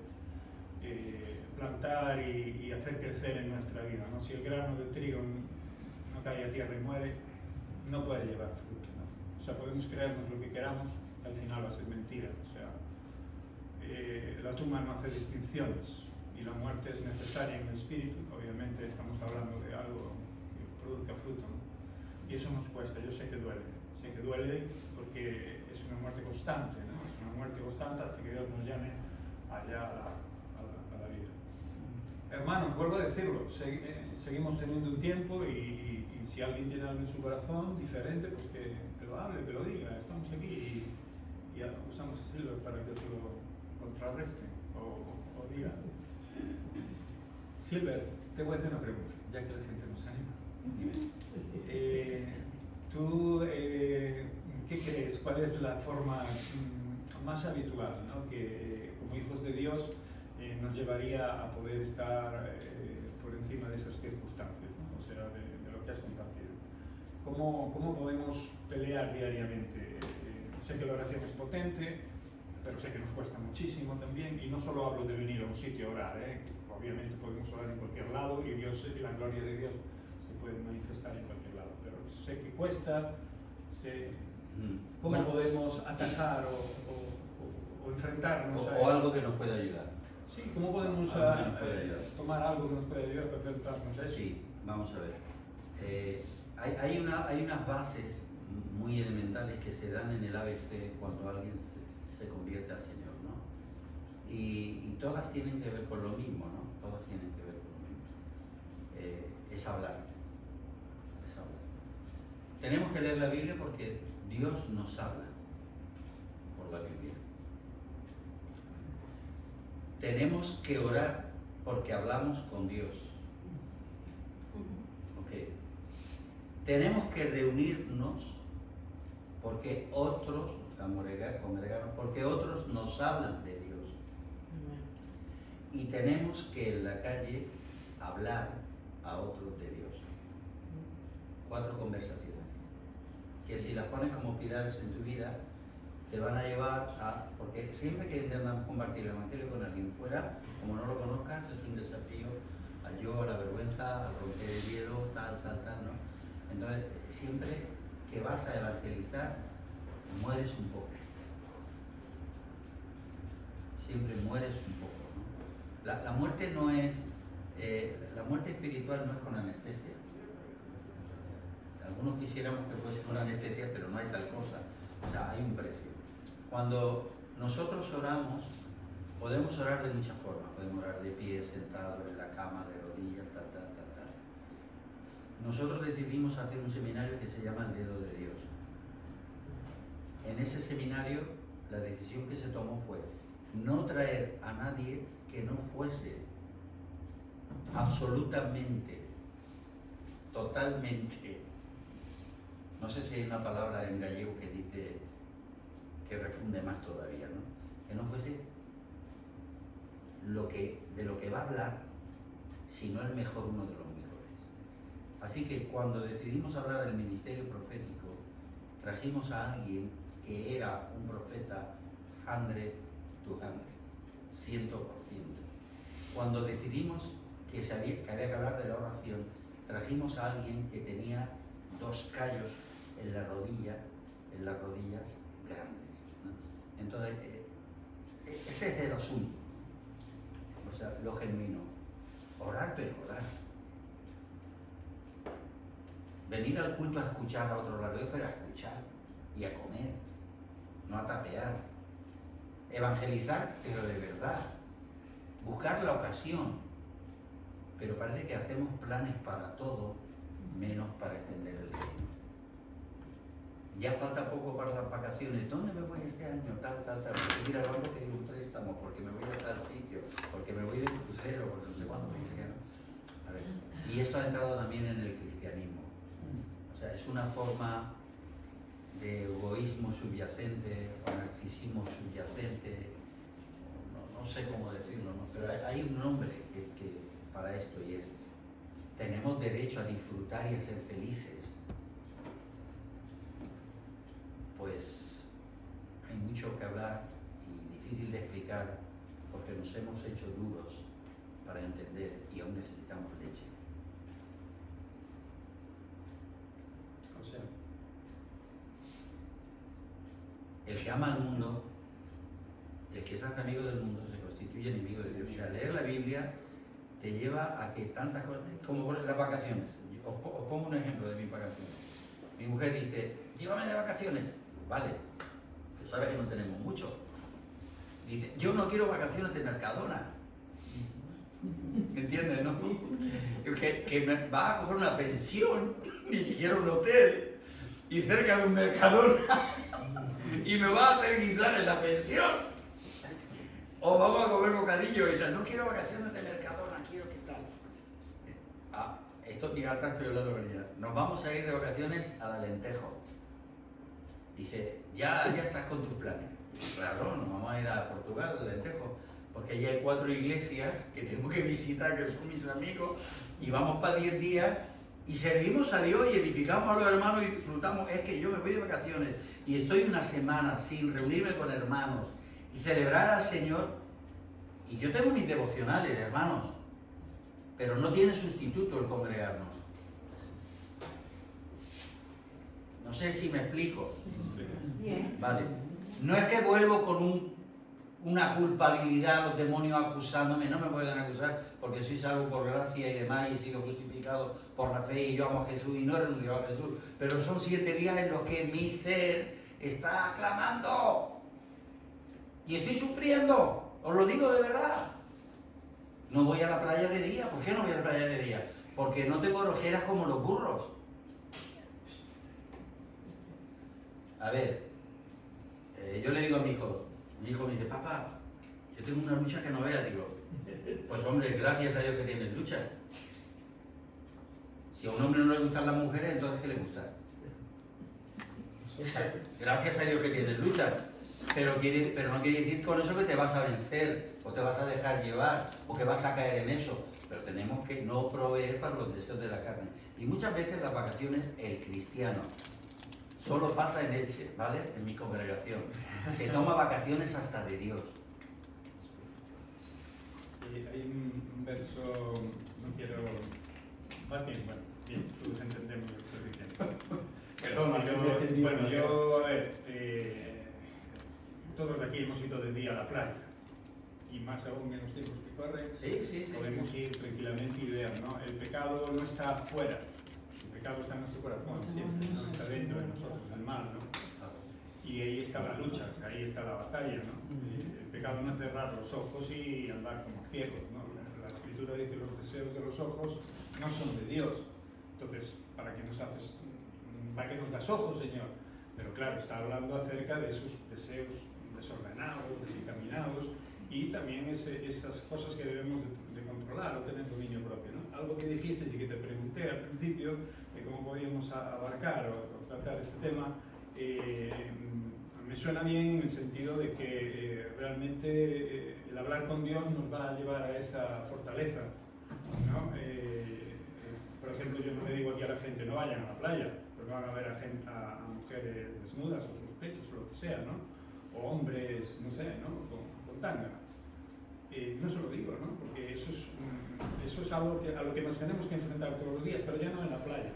plantar y hacer crecer en nuestra vida, ¿no? Si el grano de trigo no cae a tierra y muere, no puede llevar fruto, ¿no? O sea, podemos creernos lo que queramos, al final va a ser mentira. O sea, la tumba no hace distinciones y la muerte es necesaria en el espíritu. Obviamente estamos hablando de algo que produzca fruto, ¿no? Y eso nos cuesta. Yo sé que duele porque es una muerte constante, ¿no? Es una muerte constante hasta que Dios nos llame allá a la vida. Hermanos, vuelvo a decirlo, seguimos teniendo un tiempo y si alguien tiene algo en su corazón diferente, pues que lo hable, que lo diga. Estamos aquí y usamos a Silver para que otro lo contrarreste o diga. Silver, te voy a hacer una pregunta, ya que la gente nos anima. Tú cuál es la forma más habitual, ¿no? Que como hijos de Dios nos llevaría a poder estar por encima de esas circunstancias, ¿no? O sea, de lo que has compartido. ¿Cómo podemos pelear diariamente? Sé que la oración es potente, pero sé que nos cuesta muchísimo también, y no solo hablo de venir a un sitio a orar, obviamente podemos orar en cualquier lado y la gloria de Dios se puede manifestar en cualquier lado, pero sé que cuesta, cómo podemos atajar o enfrentarnos a o algo que nos pueda ayudar. Sí, ¿cómo podemos tomar algo que nos pueda ayudar para enfrentarnos a eso? Sí, vamos a ver. Hay unas bases muy elementales que se dan en el ABC cuando alguien se convierte al Señor, ¿no? Y todas tienen que ver con lo mismo, ¿no? Todas tienen que ver con lo mismo. Es hablar. Es hablar. Tenemos que leer la Biblia porque Dios nos habla por la Biblia. Tenemos que orar porque hablamos con Dios. ¿Ok? Tenemos que reunirnos porque otros, congregarnos, porque otros nos hablan de Dios. Y tenemos que en la calle hablar a otros de Dios. 4 conversaciones que si las pones como pilares en tu vida te van a llevar a, porque siempre que intentamos compartir el Evangelio con alguien fuera, como no lo conozcas, es un desafío al yo, a la vergüenza, al romper el hielo, tal, ¿no? Entonces, siempre que vas a evangelizar, mueres un poco. Siempre mueres un poco, ¿no? La muerte no es, la muerte espiritual no es con anestesia. Algunos quisiéramos que fuese con anestesia, pero no hay tal cosa. O sea, hay un precio. Cuando nosotros oramos, podemos orar de muchas formas. Podemos orar de pie, sentado, en la cama, de rodillas, tal. Nosotros decidimos hacer un seminario que se llama El Dedo de Dios. En ese seminario, la decisión que se tomó fue no traer a nadie que no fuese absolutamente, totalmente, no sé si hay una palabra en gallego que dice, que refunde más todavía, ¿no? Que no fuese de lo que va a hablar, sino el mejor, uno de los mejores. Así que cuando decidimos hablar del ministerio profético, trajimos a alguien que era un profeta 100%. Cuando decidimos que había que hablar de la oración, trajimos a alguien que tenía 2 callos en las rodillas grandes, ¿no? Entonces, ese es el asunto. O sea, lo genuino. Orar, pero orar. Venir al culto a escuchar a otro lado, pero a escuchar y a comer, no a tapear. Evangelizar, pero de verdad. Buscar la ocasión. Pero parece que hacemos planes para todo, menos para extender el reino. Ya falta poco para las vacaciones. ¿Dónde me voy este año? Tal. Porque mira, al banco pedí un préstamo, porque me voy a tal sitio, porque me voy de crucero, porque no sé cuándo me llegue, ¿no? A ver. Y esto ha entrado también en el cristianismo. O sea, es una forma de egoísmo subyacente, o narcisismo subyacente, no sé cómo decirlo, ¿no? Pero hay un nombre que para esto, y es: tenemos derecho a disfrutar y a ser felices. Pues hay mucho que hablar y difícil de explicar porque nos hemos hecho duros para entender y aún necesitamos leche. O sea, El que ama al mundo, el que se hace amigo del mundo, se constituye enemigo de Dios. O sea, leer la Biblia te lleva a que tantas cosas, como por las vacaciones. Os pongo un ejemplo de mis vacaciones. Mi mujer dice: llévame de vacaciones. Vale, tú sabes que no tenemos mucho. Dice: yo no quiero vacaciones de Mercadona. ¿Entiendes, no? Que me va a coger una pensión, ni siquiera un hotel, y cerca de un Mercadona, y me va a hacer guisar en la pensión. O vamos a comer bocadillo y tal. No quiero vacaciones de Mercadona, quiero que tal. Esto tira atrás, pero yo lo debería. Nos vamos a ir de vacaciones al Alentejo. Dice, ya estás con tus planes. Claro, nos vamos a ir a Portugal, al Lentejo, porque allí hay 4 iglesias que tengo que visitar, que son mis amigos, y vamos para 10 días y servimos a Dios y edificamos a los hermanos y disfrutamos. Es que yo me voy de vacaciones y estoy una semana sin reunirme con hermanos y celebrar al Señor. Y yo tengo mis devocionales, hermanos, pero no tiene sustituto el congregarnos. No sé si me explico. Bien. Vale. No es que vuelvo con una culpabilidad, los demonios acusándome, no me pueden acusar porque soy salvo por gracia y demás y he sido justificado por la fe y yo amo a Jesús y no he renunciado a Jesús. Pero son 7 días en los que mi ser está clamando y estoy sufriendo, os lo digo de verdad. No voy a la playa de día. ¿Por qué no voy a la playa de día? Porque no tengo orejeras como los burros. A ver, yo le digo a mi hijo me dice, papá, yo tengo una lucha que no veas. Digo, pues hombre, gracias a Dios que tienes lucha. Si a un hombre no le gustan las mujeres, entonces ¿qué le gusta? Gracias a Dios que tienes lucha. Pero no quiere decir con eso que te vas a vencer, o te vas a dejar llevar, o que vas a caer en eso. Pero tenemos que no proveer para los deseos de la carne. Y muchas veces las vacaciones, el cristiano, solo pasa en Elche, ¿vale? En mi congregación. Se toma vacaciones hasta de Dios. Hay un verso, no quiero... Bueno, bien, todos entendemos lo que estoy diciendo. Perdón, yo, a ver, todos aquí hemos ido de día a la playa, y más aún en los tiempos que corren, Sí. podemos ir tranquilamente y ver, ¿no? El pecado no está afuera, el pecado está en nuestro corazón, siempre, ¿no? Está dentro de nosotros, el mal, ¿no? Y ahí está la lucha, ahí está la batalla, ¿no? El pecado no es cerrar los ojos y andar como ciegos, ¿no? La Escritura dice los deseos de los ojos no son de Dios. Entonces, ¿para qué nos haces? ¿Para qué nos das ojos, Señor? Pero claro, está hablando acerca de esos deseos desordenados, desencaminados, y también esas cosas que debemos de controlar o tener dominio propio, ¿no? Algo que dijiste y que te pregunté al principio, de cómo podíamos abarcar o tratar este tema, me suena bien en el sentido de que realmente el hablar con Dios nos va a llevar a esa fortaleza, ¿no? Por ejemplo, yo no le digo aquí a la gente, no vayan a la playa, porque van a ver a mujeres desnudas o sus pechos o lo que sea, ¿no? O hombres, no sé, ¿no? Con tanga. No se lo digo, ¿no? Porque eso es algo a lo que nos tenemos que enfrentar todos los días, pero ya no en la playa.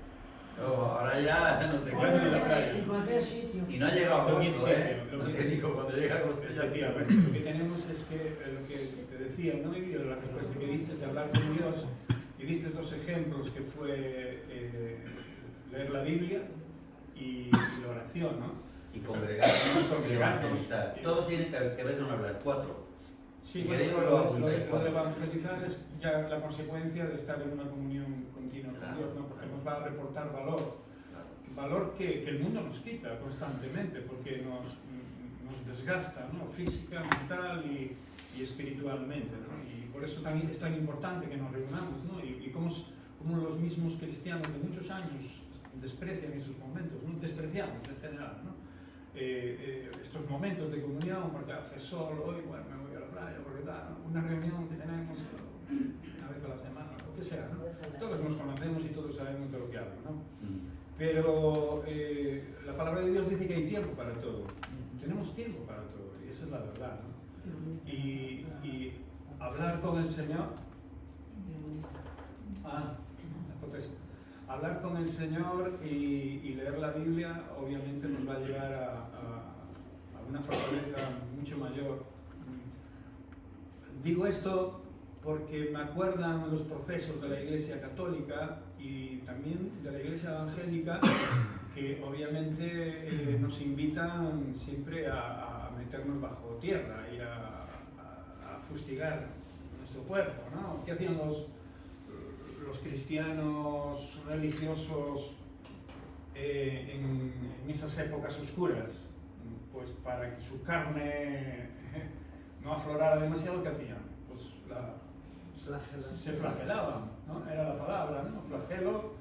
Ahora ya no te Bueno, encuentro. en la playa. En cualquier sitio. Y no ha llegado Cualquier agosto, sitio, ¿eh? lo No que- te digo, cuando llega agosto ya Efectivamente, lo que tenemos es que lo que te decía, ¿no? Y la respuesta que diste de hablar con Dios, y diste 2 ejemplos que fue leer la Biblia y la oración, ¿no? Y congregarnos y Congregarnos. evangelizar. Todo tiene que ver con hablar. 4. Sí, Si bueno, queréis os lo lo apuntáis. de evangelizar es ya la consecuencia de estar en una comunión continua con Claro. Dios, ¿no? Porque nos va a reportar valor que el mundo nos quita constantemente, porque nos desgasta, ¿no? Física, mental y espiritualmente, ¿no? Y por eso también es tan importante que nos reunamos, ¿no? Y cómo los mismos cristianos de muchos años desprecian esos momentos, ¿no? Despreciamos en general, ¿no? Estos momentos de comunión, porque hace sol, hoy, bueno, me voy a la playa, porque tal, ¿no? Una reunión que tenemos una vez a la semana, lo que sea, ¿no? Todos nos conocemos y todos sabemos de lo que hablo, ¿no? Pero la palabra de Dios dice que hay tiempo para todo. Tenemos tiempo para todo, y esa es la verdad, ¿no? Y hablar con el Señor, hablar con el Señor y leer la Biblia, obviamente nos va a llevar a una fortaleza mucho mayor. Digo esto porque me acuerdan los procesos de la Iglesia Católica y también de la Iglesia Evangélica, que obviamente nos invitan siempre a meternos bajo tierra y a fustigar nuestro cuerpo, ¿no? ¿Qué hacían los cristianos religiosos en esas épocas oscuras? Pues para que su carne no aflorara demasiado, ¿qué hacían? Pues se flagelaban, ¿no? Era la palabra, ¿no? Flagelo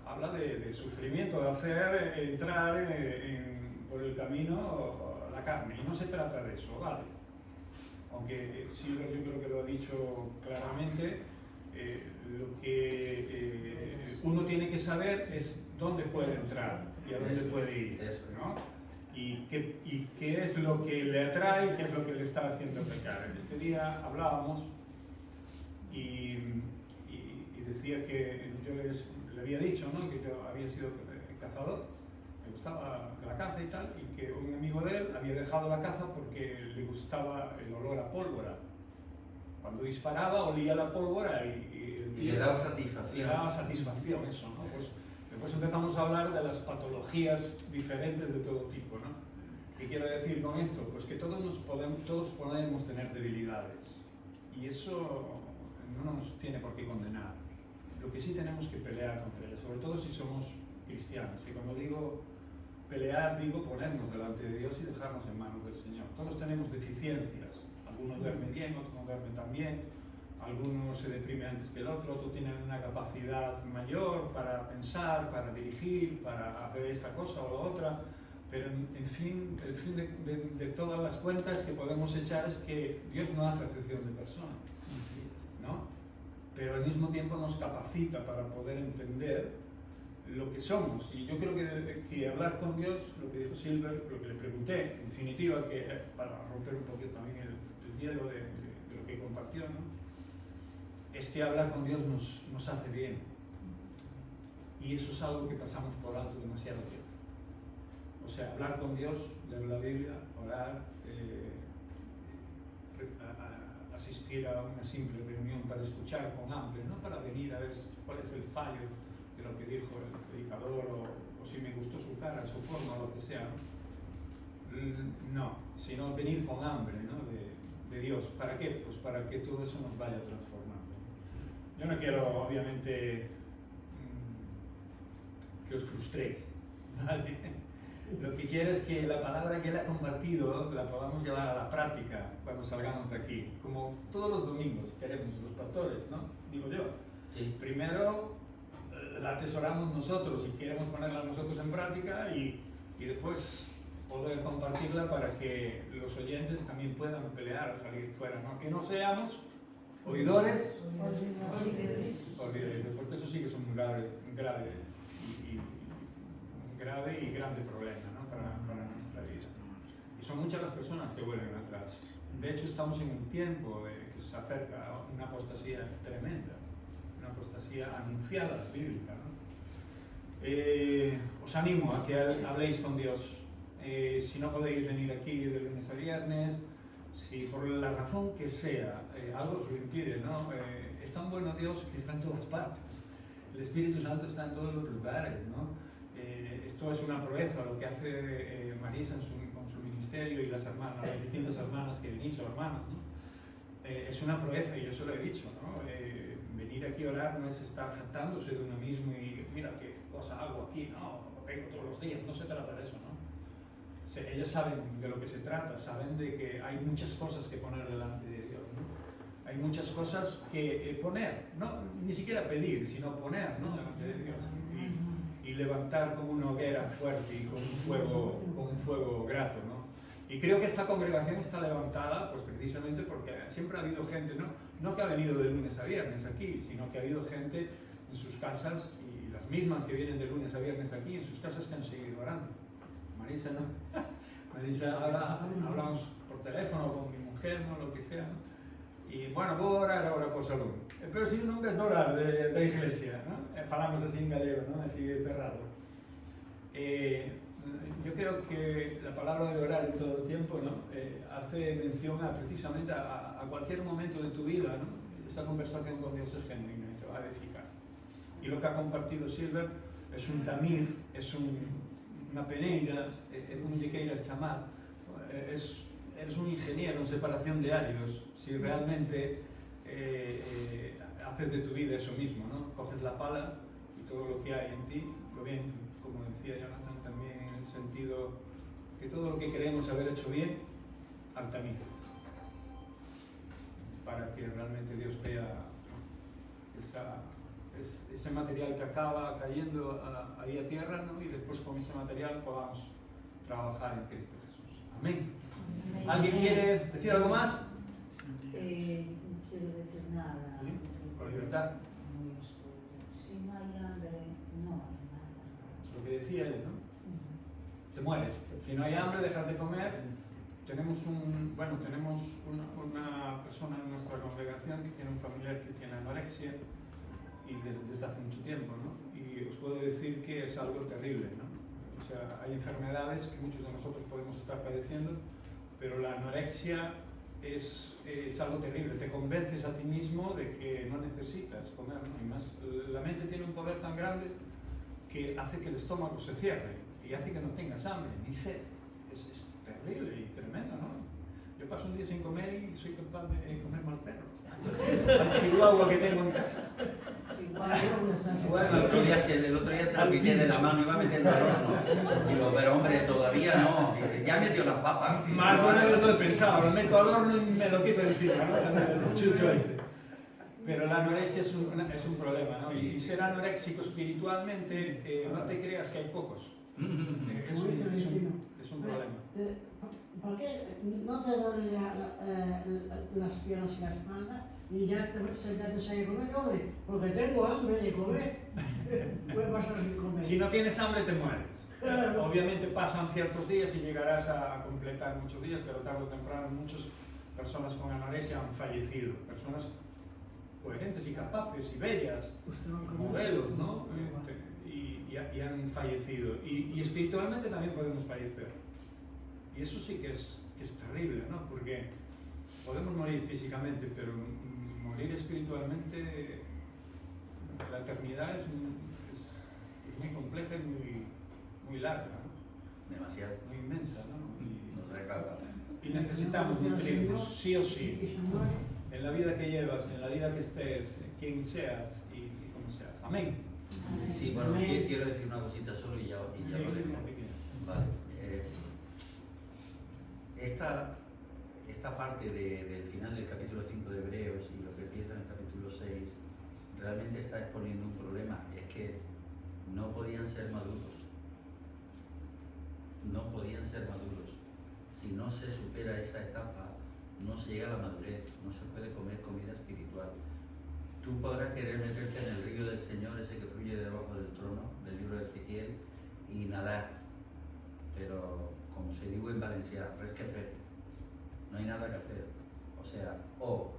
habla de sufrimiento, de hacer entrar por el camino la carne, y no se trata de eso, ¿vale? Aunque Silver yo creo que lo ha dicho claramente, lo que uno tiene que saber es dónde puede entrar y a dónde puede ir, ¿no? Y qué es lo que le atrae y qué es lo que le está haciendo pecar. Este día hablábamos y decía que yo le había dicho, ¿no?, que yo había sido cazador, me gustaba la caza y tal, y que un amigo de él había dejado la caza porque le gustaba el olor a pólvora. Cuando disparaba olía la pólvora y le daba satisfacción. Le daba satisfacción eso, ¿no? Pues después empezamos a hablar de las patologías diferentes de todo tipo, ¿no? ¿Qué quiero decir con esto? Pues que todos podemos tener debilidades y eso no nos tiene por qué condenar. Lo que sí tenemos que pelear contra ellas, sobre todo si somos cristianos. Y cuando digo pelear, digo ponernos delante de Dios y dejarnos en manos del Señor. Todos tenemos deficiencias. Algunos duermen bien, otros no duermen tan bien. Algunos se deprimen antes que el otro, otros tienen una capacidad mayor para pensar, para dirigir, para hacer esta cosa o la otra. Pero en fin, el fin de todas las cuentas que podemos echar es que Dios no hace excepción de personas, ¿no? Pero al mismo tiempo nos capacita para poder entender lo que somos. Y yo creo que hablar con Dios, lo que dijo Silver, lo que le pregunté, en definitiva, que para romper un poquito también el hielo de lo que compartió, ¿no?, es que hablar con Dios nos hace bien. Y eso es algo que pasamos por alto demasiado tiempo. O sea, hablar con Dios, leer la Biblia, orar, asistir a una simple reunión para escuchar con hambre, no para venir a ver cuál es el fallo de lo que dijo el predicador o si me gustó su cara, su forma o lo que sea, no, sino venir con hambre, ¿no?, de Dios. ¿Para qué? Pues para que todo eso nos vaya transformando. Yo no quiero, obviamente, que os frustréis, ¿vale? Lo que quiero es que la palabra que él ha compartido la podamos llevar a la práctica cuando salgamos de aquí, como todos los domingos queremos los pastores, ¿no? Digo yo. Sí. Primero la atesoramos nosotros y queremos ponerla nosotros en práctica y después poder compartirla para que los oyentes también puedan pelear a salir fuera, ¿no? Que no seamos oidores, olvidadizos, porque eso sí que es un grave y grande problema, ¿no?, para nuestra vida. Y son muchas las personas que vuelven atrás. De hecho, estamos en un tiempo que se acerca a una apostasía tremenda, una apostasía anunciada, bíblica, ¿no? Os animo a que habléis con Dios. Si no podéis venir aquí de lunes a viernes, si por la razón que sea algo os lo impide, ¿no? Es tan bueno Dios que está en todas partes. El Espíritu Santo está en todos los lugares, ¿no? Esto es una proeza lo que hace Marisa con su ministerio y las hermanas, las distintas hermanas que venís o hermanos, ¿no? Es una proeza y yo se lo he dicho, ¿no? Venir aquí a orar no es estar jactándose de uno mismo y mira qué cosa hago aquí, no, vengo todos los días, no se trata de eso, ¿no? Ellos saben de lo que se trata, saben de que hay muchas cosas que poner delante de Dios, ¿no? Hay muchas cosas que poner, no ni siquiera pedir, sino poner, ¿no?, delante de Dios. Y levantar como una hoguera fuerte y con un fuego grato, ¿no? Y creo que esta congregación está levantada pues precisamente porque siempre ha habido gente, no que ha venido de lunes a viernes aquí, sino que ha habido gente en sus casas, y las mismas que vienen de lunes a viernes aquí, en sus casas que han seguido orando. Marisa, ¿no? Marisa, hablamos por teléfono con mi mujer, ¿no?, lo que sea, ¿no? Y bueno, voy a orar ahora por salud. Pero si non ves de orar da iglesia, ¿no? Falamos así en galego, ¿no?, así cerrado. Yo creo que la palabra de orar en todo el tiempo, ¿no?, hace mención precisamente a cualquier momento de tu vida, ¿no? Esa conversación con Dios es genuina y te va a edificar. Y lo que ha compartido Silver es un tamiz, es una peneira, como lle queiras chamar, eres un ingeniero en separación de áridos, si realmente haces de tu vida eso mismo, ¿no? Coges la pala y todo lo que hay en ti, lo bien, como decía Jonathan, también en el sentido que todo lo que creemos haber hecho bien, al tamiz, para que realmente Dios vea, ¿no?, ese material que acaba cayendo ahí a tierra, ¿no?, y después con ese material podamos trabajar en Cristo Jesús. Amén. ¿Alguien quiere decir algo más? No quiero decir nada. Sí, con libertad. Si no hay hambre, no hay nada. Lo que decía él, ¿no? Te mueres. Si no hay hambre, dejas de comer. Tenemos una persona en nuestra congregación que tiene un familiar que tiene anorexia y desde hace mucho tiempo, ¿no? Y os puedo decir que es algo terrible, ¿no? O sea, hay enfermedades que muchos de nosotros podemos estar padeciendo, pero la anorexia es algo terrible. Te convences a ti mismo de que no necesitas comer, ¿no? Y más, la mente tiene un poder tan grande que hace que el estómago se cierre y hace que no tengas hambre ni sed. Es terrible y tremendo, ¿no? Yo paso un día sin comer y soy capaz de comerme al perro. Al chihuahua que tengo en casa. Bueno, el otro día se lo quité de la mano y iba metiendo al horno. Digo, pero hombre, todavía no. Ya metió las papas. Más bueno de lo he pensado, lo meto al horno y me lo quito encima, ¿no? El chucho este. Pero la anorexia es un problema, ¿no? Y ser anoréxico espiritualmente, no te creas que hay pocos. Es un problema. ¿Por qué no te duelen las piernas y la espalda y ya te sientas ahí a comer, hombre? Porque tengo hambre de comer. Puede pasar sin comer. Si no tienes hambre te mueres. Obviamente pasan ciertos días y llegarás a completar muchos días, pero tarde o temprano muchas personas con anorexia han fallecido. Personas coherentes y capaces y bellas, modelos, ¿no? Y han fallecido. Y espiritualmente también podemos fallecer. Y eso sí que es terrible, ¿no? Porque podemos morir físicamente, pero morir espiritualmente, la eternidad es muy compleja y muy larga, ¿no? Demasiado. Muy inmensa, ¿no? Nos recarga. Y necesitamos nutrirnos, sí o sí, en la vida que llevas, en la vida que estés, quien seas y como seas. Amén. Sí, bueno, quiero decir una cosita solo y ya lo dejo. Vale. Esta parte del final del capítulo 5 de Hebreos y lo que empieza en el capítulo 6 realmente está exponiendo un problema. Es que no podían ser maduros. No podían ser maduros. Si no se supera esa etapa, no se llega a la madurez, no se puede comer comida espiritual. Tú podrás querer meterte en el río del Señor, ese que fluye debajo del trono, del libro de Ezequiel, y nadar. Pero, como se dice en Valencia, res que fer. No hay nada que hacer. O sea, o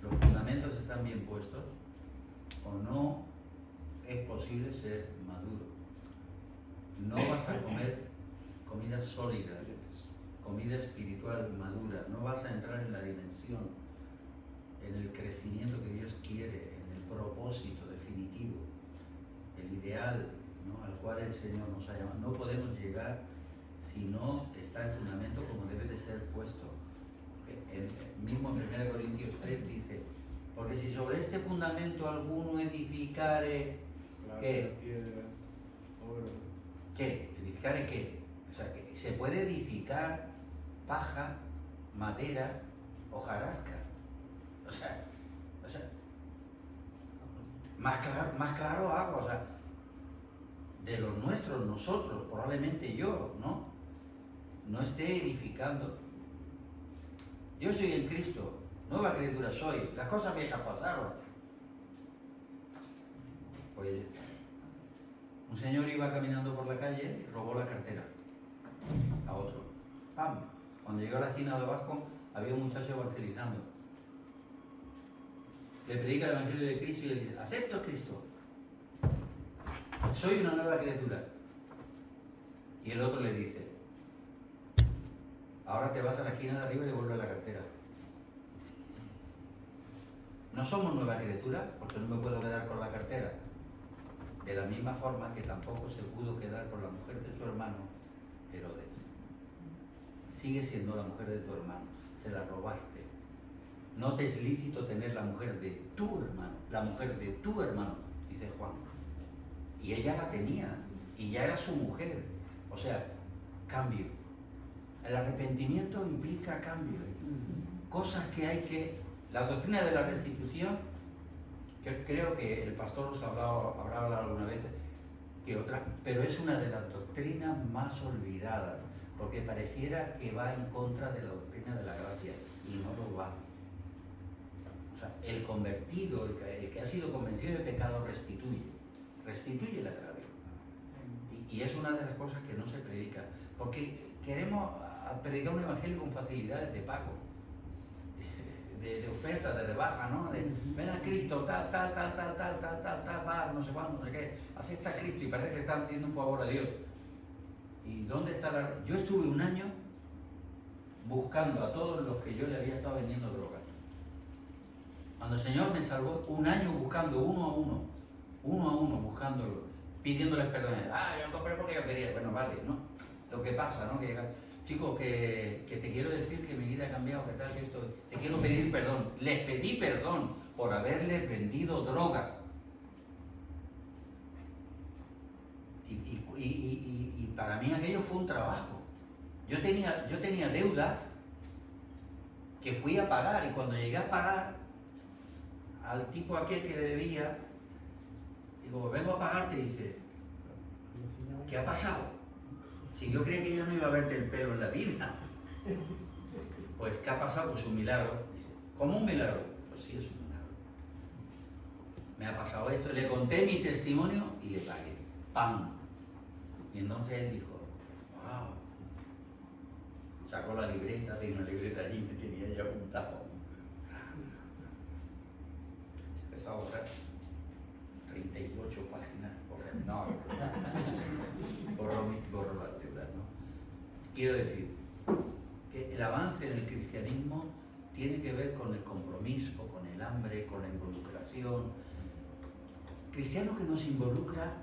los fundamentos están bien puestos, o no es posible ser maduro. No vas a comer comida sólida, comida espiritual madura, no vas a entrar en la dimensión, en el crecimiento que Dios quiere, en el propósito definitivo, el ideal, ¿no?, al cual el Señor nos ha llamado. No podemos llegar si no está el fundamento como debe de ser puesto. Mismo en 1 Corintios 3 dice, porque si sobre este fundamento alguno edificare, ¿qué? ¿Qué? ¿Edificare qué? O sea, que se puede edificar paja, madera, hojarasca. O sea, más claro agua, o sea, de los nuestros, nosotros, probablemente yo, no esté edificando. Yo estoy en Cristo, nueva criatura soy, las cosas viejas pasaron. Pues un señor iba caminando por la calle y robó la cartera a otro. ¡Pam! Cuando llegó a la esquina de Vasco, había un muchacho evangelizando. Le predica el Evangelio de Cristo y le dice, acepto a Cristo. Soy una nueva criatura. Y el otro le dice, ahora te vas a la esquina de arriba y devuelve la cartera. No somos nueva criatura porque no me puedo quedar con la cartera. De la misma forma que tampoco se pudo quedar con la mujer de su hermano, Herodes. Sigue siendo la mujer de tu hermano, se la robaste. No te es lícito tener la mujer de tu hermano, la mujer de tu hermano, dice Juan. Y ella la tenía, y ya era su mujer. O sea, cambio. El arrepentimiento implica cambio. Cosas que hay que... La doctrina de la restitución, que creo que el pastor os habrá hablado alguna vez, que otra, pero es una de las doctrinas más olvidadas, porque pareciera que va en contra de la doctrina de la gracia, y no lo va. O sea, el convertido, el que ha sido convencido de pecado, restituye la gracia. Y es una de las cosas que no se predica, porque queremos predicar un evangelio con facilidades de pago, de oferta, de rebaja, ¿no? De ven a Cristo, tal, va, no sé cuándo, no sé qué, acepta a Cristo y parece que están haciendo un favor a Dios. ¿Y dónde está la...? Yo estuve un año buscando a todos los que yo le había estado vendiendo drogas. Cuando el Señor me salvó, un año buscando uno a uno, buscándolo, pidiéndoles perdón. Yo compré porque yo quería. Bueno, vale, ¿no? Lo que pasa, ¿no? Que llega, chico, que te quiero decir que mi vida ha cambiado, que tal, que esto, te quiero pedir perdón. Les pedí perdón por haberles vendido droga. Y para mí aquello fue un trabajo. Yo tenía deudas que fui a pagar, y cuando llegué a pagar al tipo aquel que le debía, digo, vengo a pagarte, y dice, ¿qué ha pasado? Si yo creía que ya no iba a verte el pelo en la vida. Pues, ¿qué ha pasado? Pues un milagro. Dice, ¿cómo un milagro? Pues sí, es un milagro. Me ha pasado esto, le conté mi testimonio y le pagué. ¡Pam! Y entonces él dijo, wow. Sacó la libreta, tenía una libreta allí, me tenía ya apuntado. Se empezó a borrar 38 páginas, borró las deudas, ¿no? Quiero decir que el avance en el cristianismo tiene que ver con el compromiso, con el hambre, con la involucración. Cristiano que no se involucra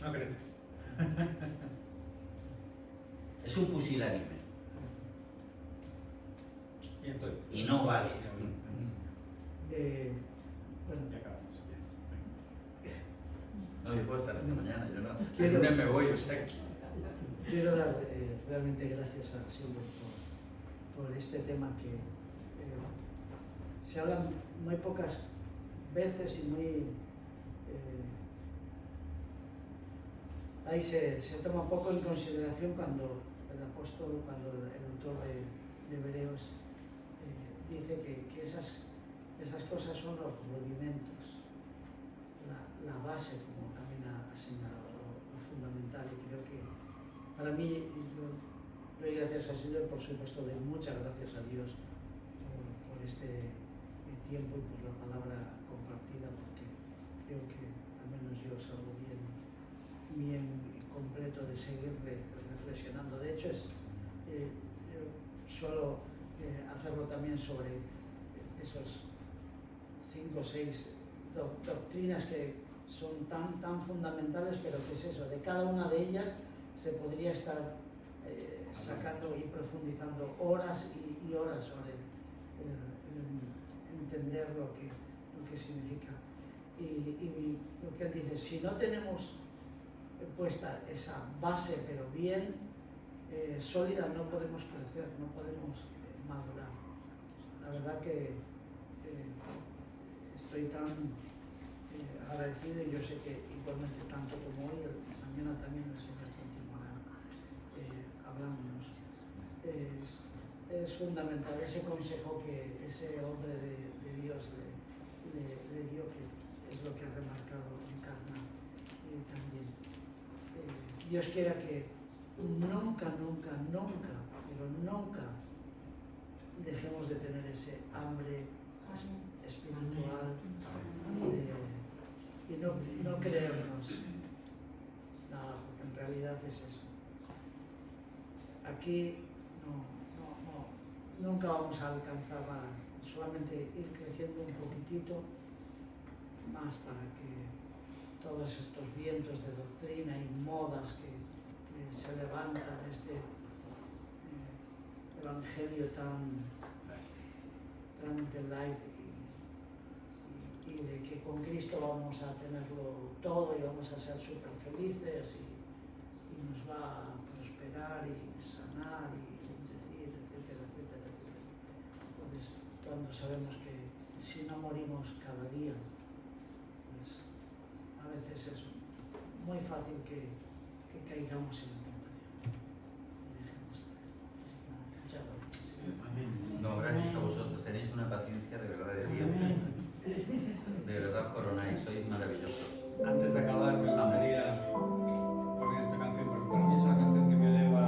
no crece. es un pusilánime Y entonces, y no vale. Bueno, ya acabamos. No, yo puedo estar hasta mañana, yo no. El Quiero- lunes me voy, o sea que... quiero dar realmente gracias a Silvio por este tema que se habla muy pocas veces y muy... ahí se toma poco en consideración cuando el apóstol, cuando el autor de Hebreos dice que esas cosas son los rudimentos, la base, como también ha señalado, lo fundamental. Y creo que para mí, yo doy gracias al Señor, por supuesto, doy muchas gracias a Dios por este tiempo y por la palabra compartida, porque creo que al menos yo salgo bien completo de seguir reflexionando. De hecho, yo suelo hacerlo también sobre esos 5 o 6 doctrinas que son tan fundamentales, pero que es eso, de cada una de ellas se podría estar sacando y profundizando horas y horas sobre entender lo que significa. Y lo que él dice, si no tenemos puesta esa base pero bien sólida, no podemos crecer, no podemos madurar. La verdad que estoy tan agradecido, y yo sé que igualmente tanto como hoy, mañana también el Señor continuará hablándonos. Es fundamental ese consejo que ese hombre de Dios le dio, que es lo que ha remarcado Encarna también. Dios quiera que nunca, pero nunca dejemos de tener ese hambre espiritual y no creernos nada, porque en realidad es eso. Aquí nunca vamos a alcanzar nada, solamente ir creciendo un poquitito más para que todos estos vientos de doctrina y modas que se levantan, este evangelio tan realmente light, y de que con Cristo vamos a tenerlo todo y vamos a ser súper felices y nos va a prosperar y sanar y bendecir, etcétera. Entonces, cuando sabemos que si no morimos cada día, pues a veces es muy fácil que caigamos en la tentación. Y dejemos de ver. Muchas gracias. Amén. No, gracias a vosotros. Tenéis una paciencia de verdad de Dios. De verdad coronáis, sois maravillosos. Antes de acabar, me gustaría poner esta canción, porque para mí es una canción que me eleva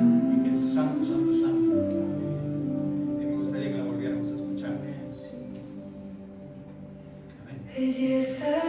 y que es santo, santo, santo. Y me gustaría que la volviéramos a escuchar. Amén. Belleza